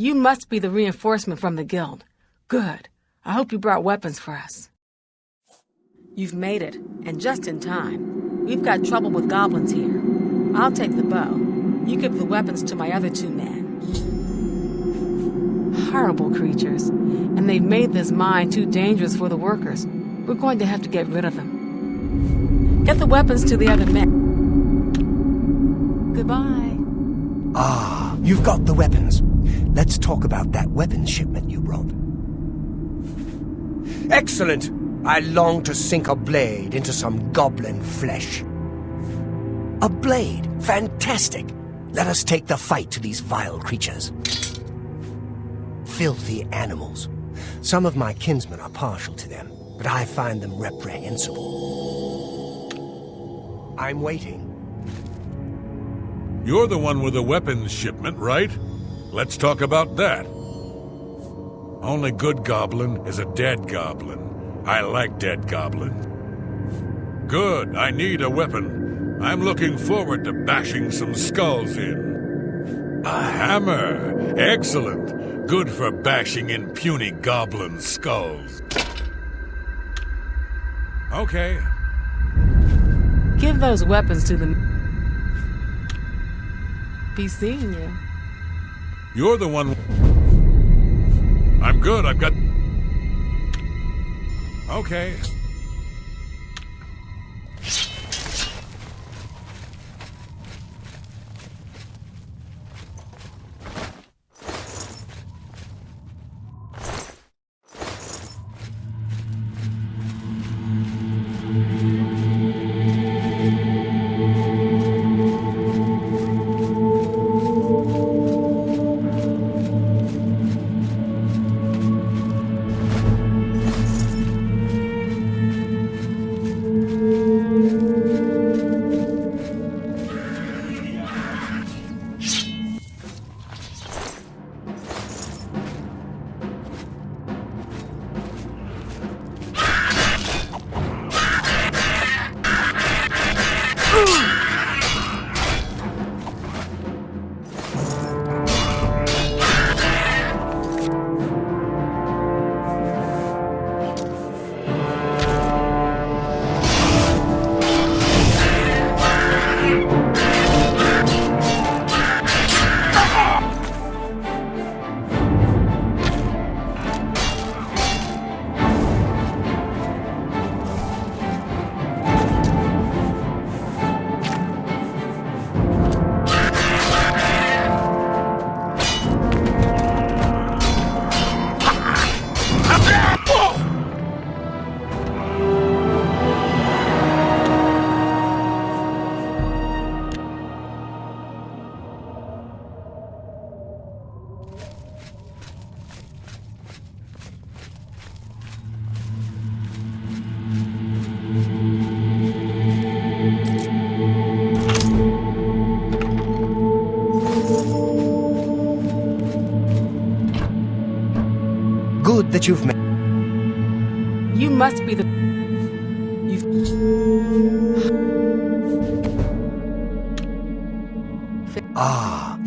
You must be the reinforcement from the guild. Good. I hope you brought weapons for us. You've made it, and just in time. We've got trouble with goblins here. I'll take the bow. You give the weapons to my other 2 men. Horrible creatures, and they've made this mine too dangerous for the workers. We're going to have to get rid of them. Get the weapons to the other men. Goodbye. Ah, you've got the weapons. Let's talk about that weapons shipment you brought. Excellent! I long to sink a blade into some goblin flesh. A blade? Fantastic! Let us take the fight to these vile creatures. Filthy animals. Some of my kinsmen are partial to them, but I find them reprehensible. I'm waiting. You're the one with the weapons shipment, right? Let's talk about that. Only good goblin is a dead goblin. I like dead goblins. Good, I need a weapon. I'm looking forward to bashing some skulls in. A hammer! Excellent! Good for bashing in puny goblin skulls. Okay. Give those weapons to them. Be seeing you. You're the one... I'm good, I've got... Okay. Good that you've met. You must be the... Ah.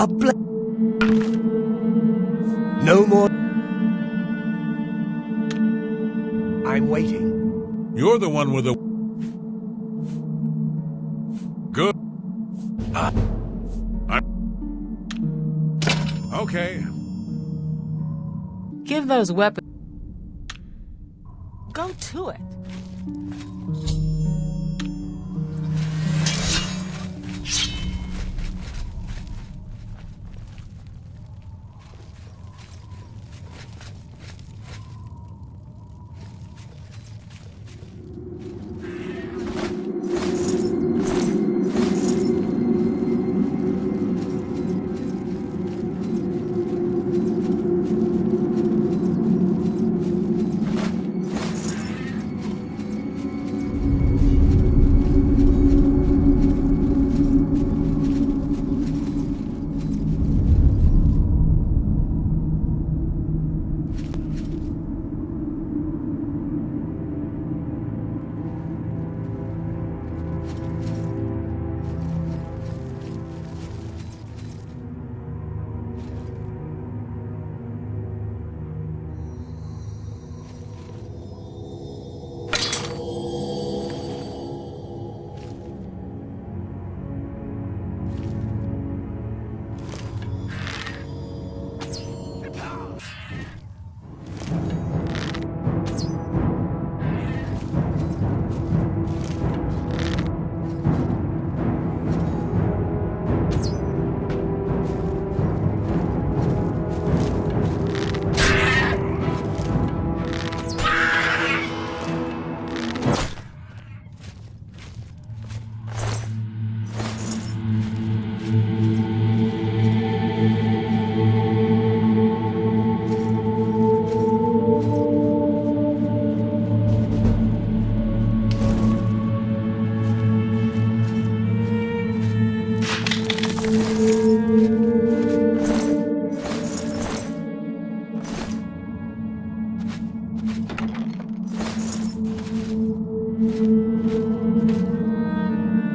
A No more. I'm waiting. You're the one with the... Good. Okay. Give those weapons. Go to it.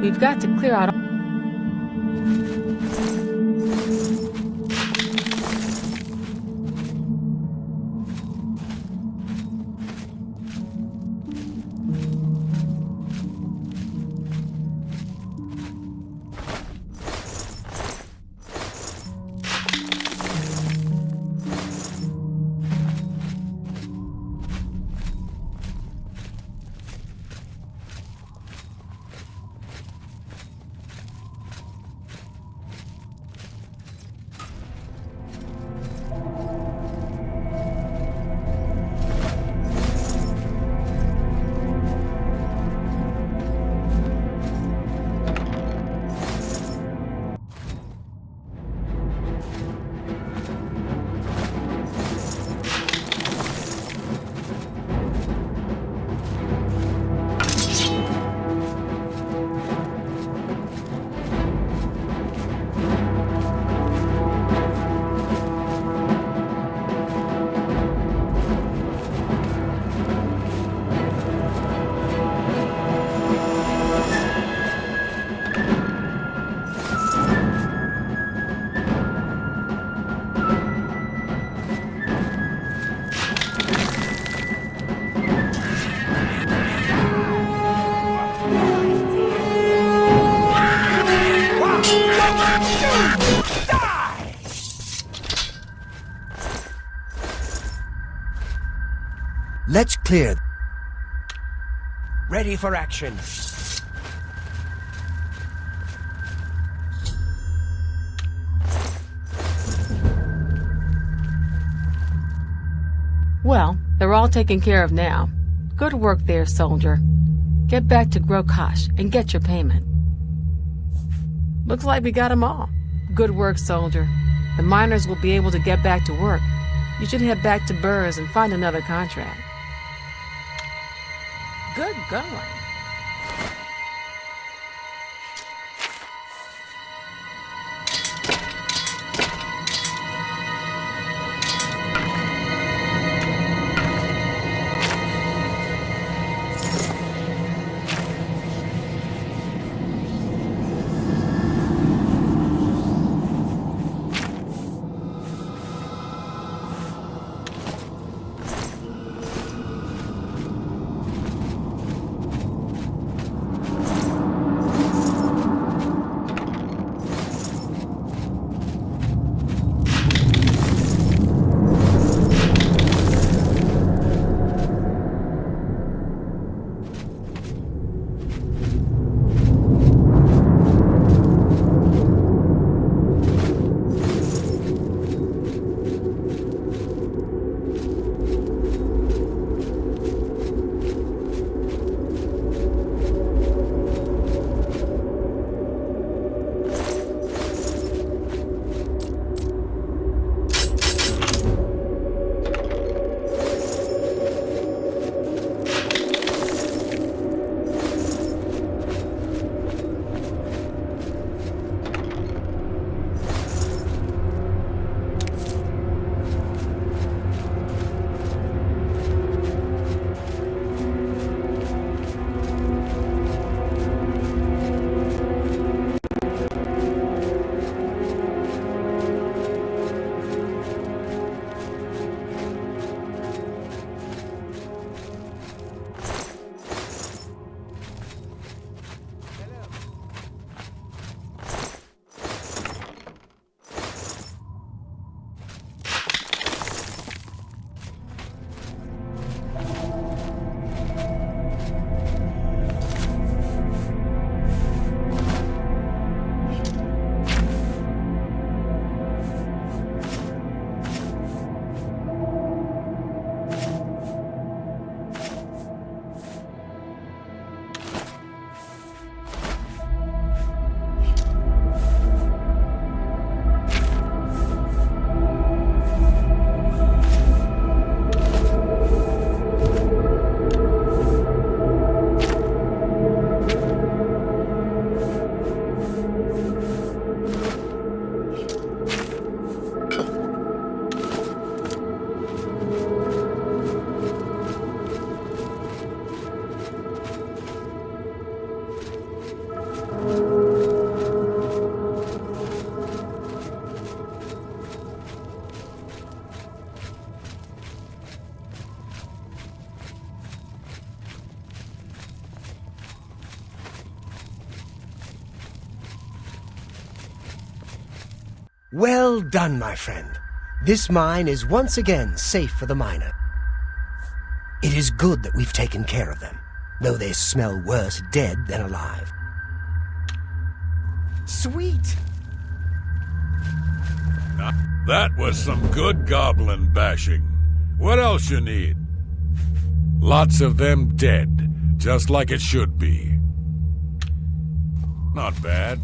We've got to clear out... Let's clear. Ready for action. Well, they're all taken care of now. Good work there, soldier. Get back to Grokash and get your payment. Looks like we got 'em all. Good work, soldier. The miners will be able to get back to work. You should head back to Burrs and find another contract. Good going. Well done, my friend. This mine is once again safe for the miner. It is good that we've taken care of them, though they smell worse dead than alive. Sweet! That was some good goblin bashing. What else you need? Lots of them dead, just like it should be. Not bad.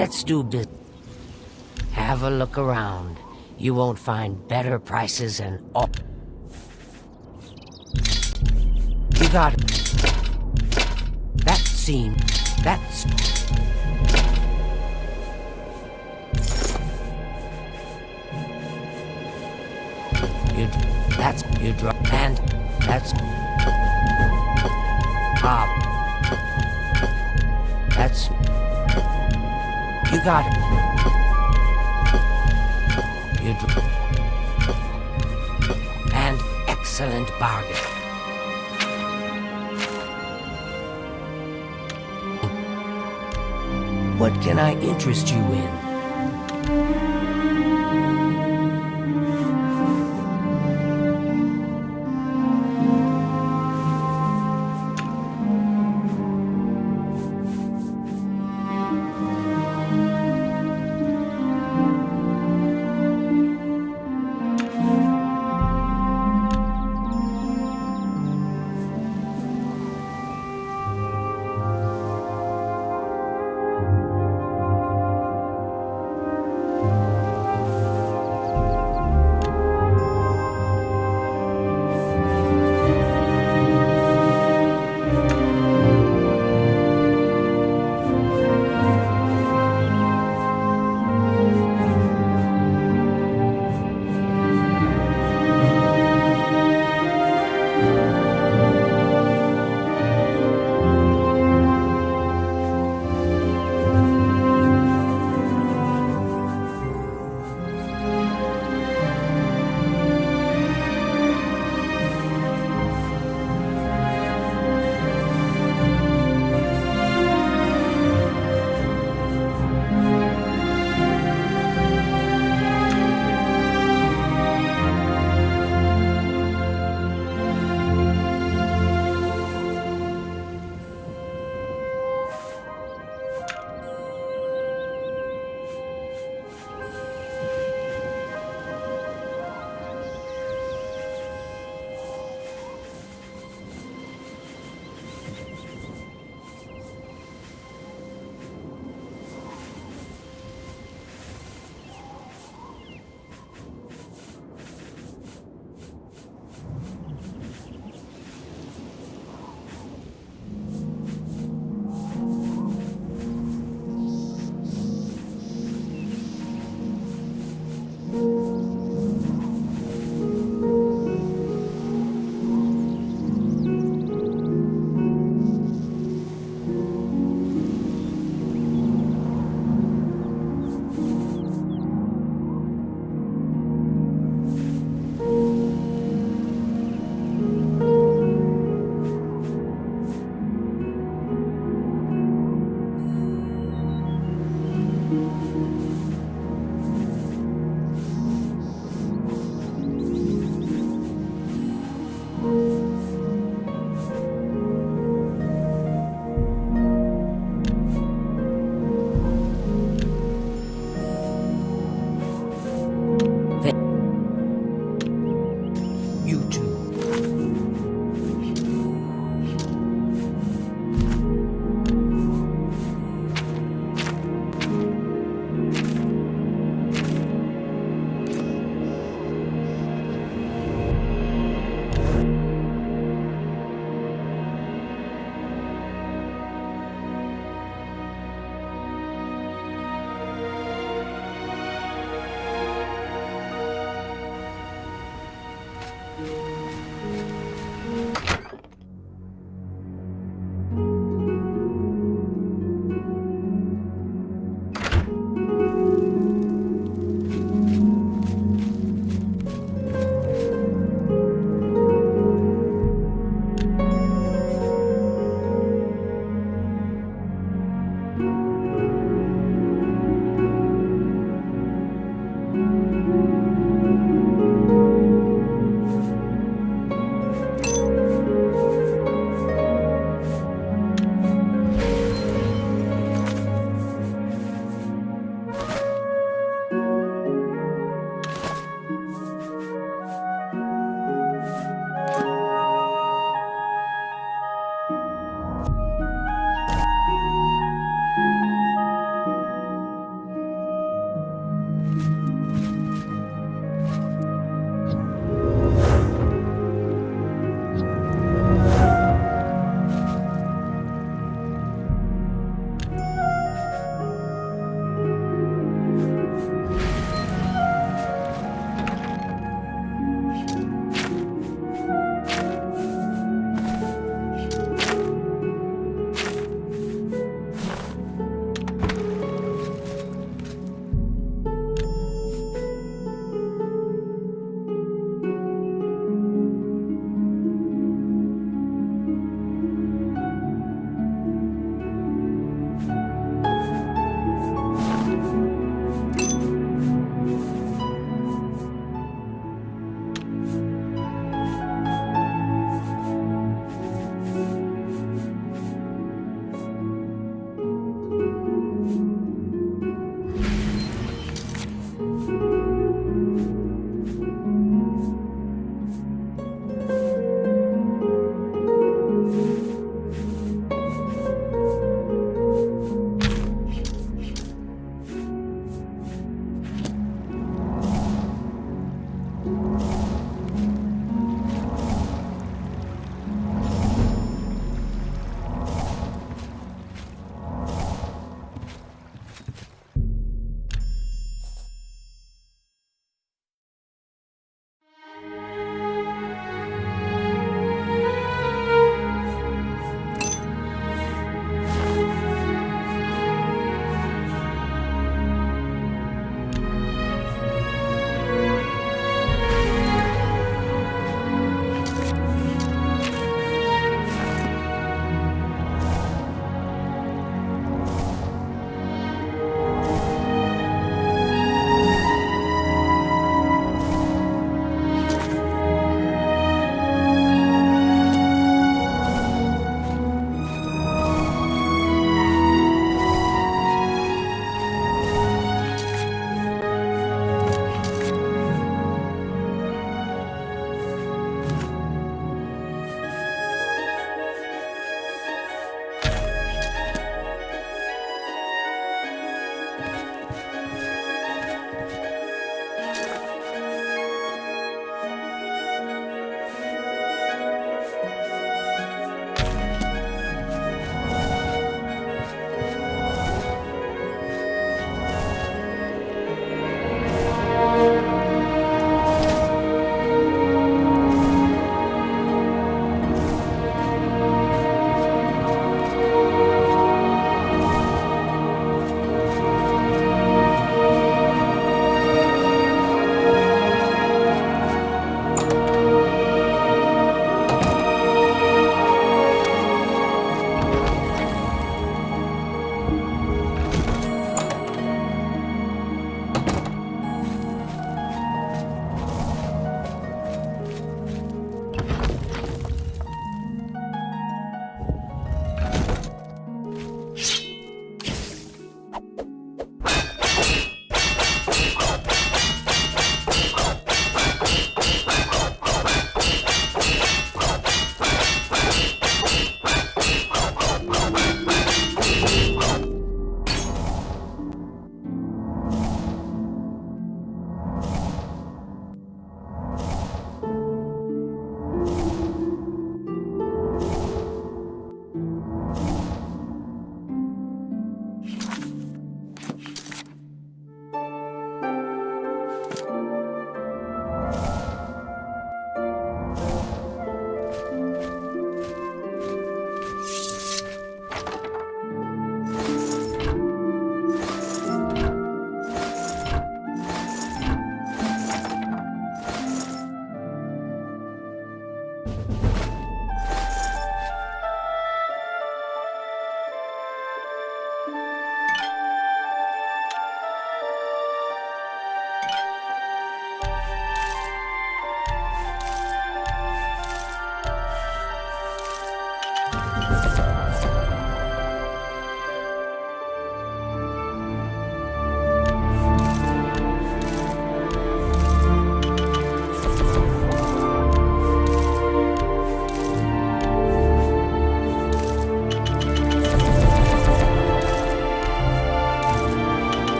Let's do this. Have a look around. You won't find better prices and all. You got it. That seemed. That's. You. That's. You drop. And. That's. That's... You got it. An excellent bargain. What can I interest you in?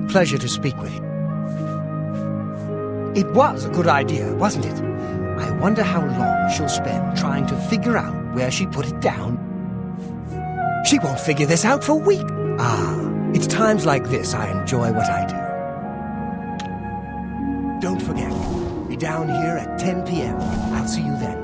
pleasure to speak with you. It was a good idea, wasn't it? I wonder how long she'll spend trying to figure out where she put it down. She won't figure this out for weeks. It's times like this I enjoy what I do. Don't forget, be down here at 10 p.m. I'll see you then.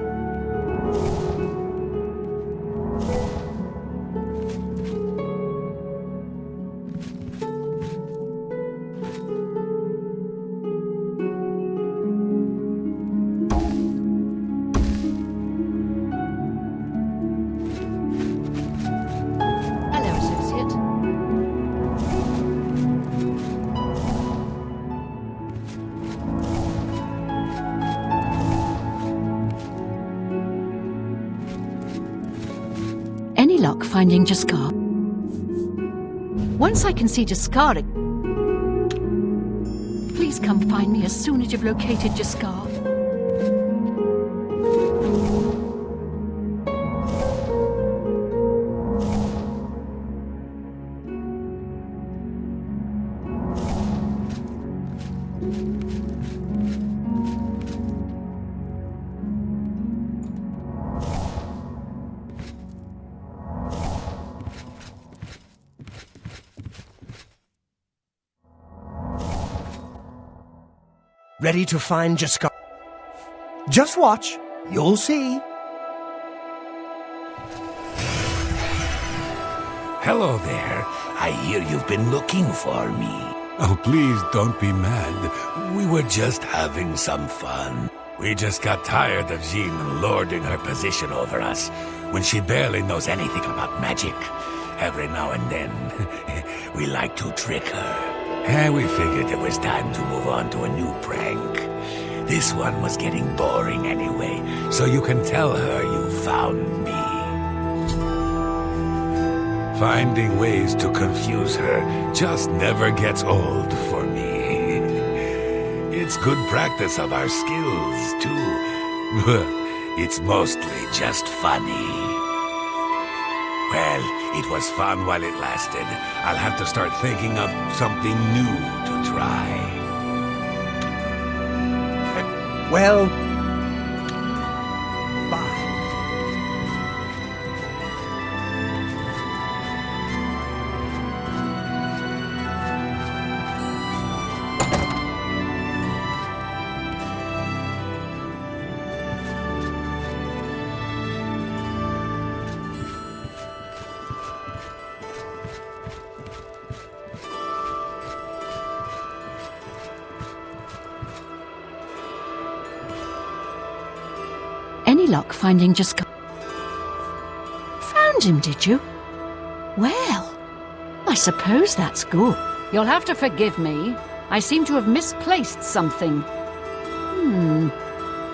Hello, associate. Any luck finding Jaskar? Once I can see Jaskar, please come find me as soon as you've located Jaskar. Ready to find Jaskar? Just watch. You'll see. Hello there. I hear you've been looking for me. Oh, please don't be mad. We were just having some fun. We just got tired of Jean lording her position over us when she barely knows anything about magic. Every now and then, we like to trick her. And we figured it was time to move on to a new prank. This one was getting boring anyway, so you can tell her you found me. Finding ways to confuse her just never gets old for me. It's good practice of our skills, too. It's mostly just funny. Well, it was fun while it lasted. I'll have to start thinking of something new to try. Well, bye. Any luck finding Jaskar? Found him, did you? Well, I suppose that's good. You'll have to forgive me. I seem to have misplaced something.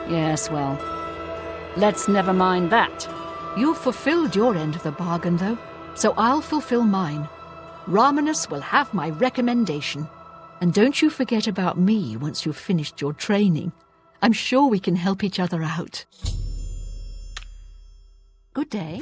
Yes, well, let's never mind that. You've fulfilled your end of the bargain, though, so I'll fulfill mine. Ramanus will have my recommendation. And don't you forget about me once you've finished your training. I'm sure we can help each other out. Good day.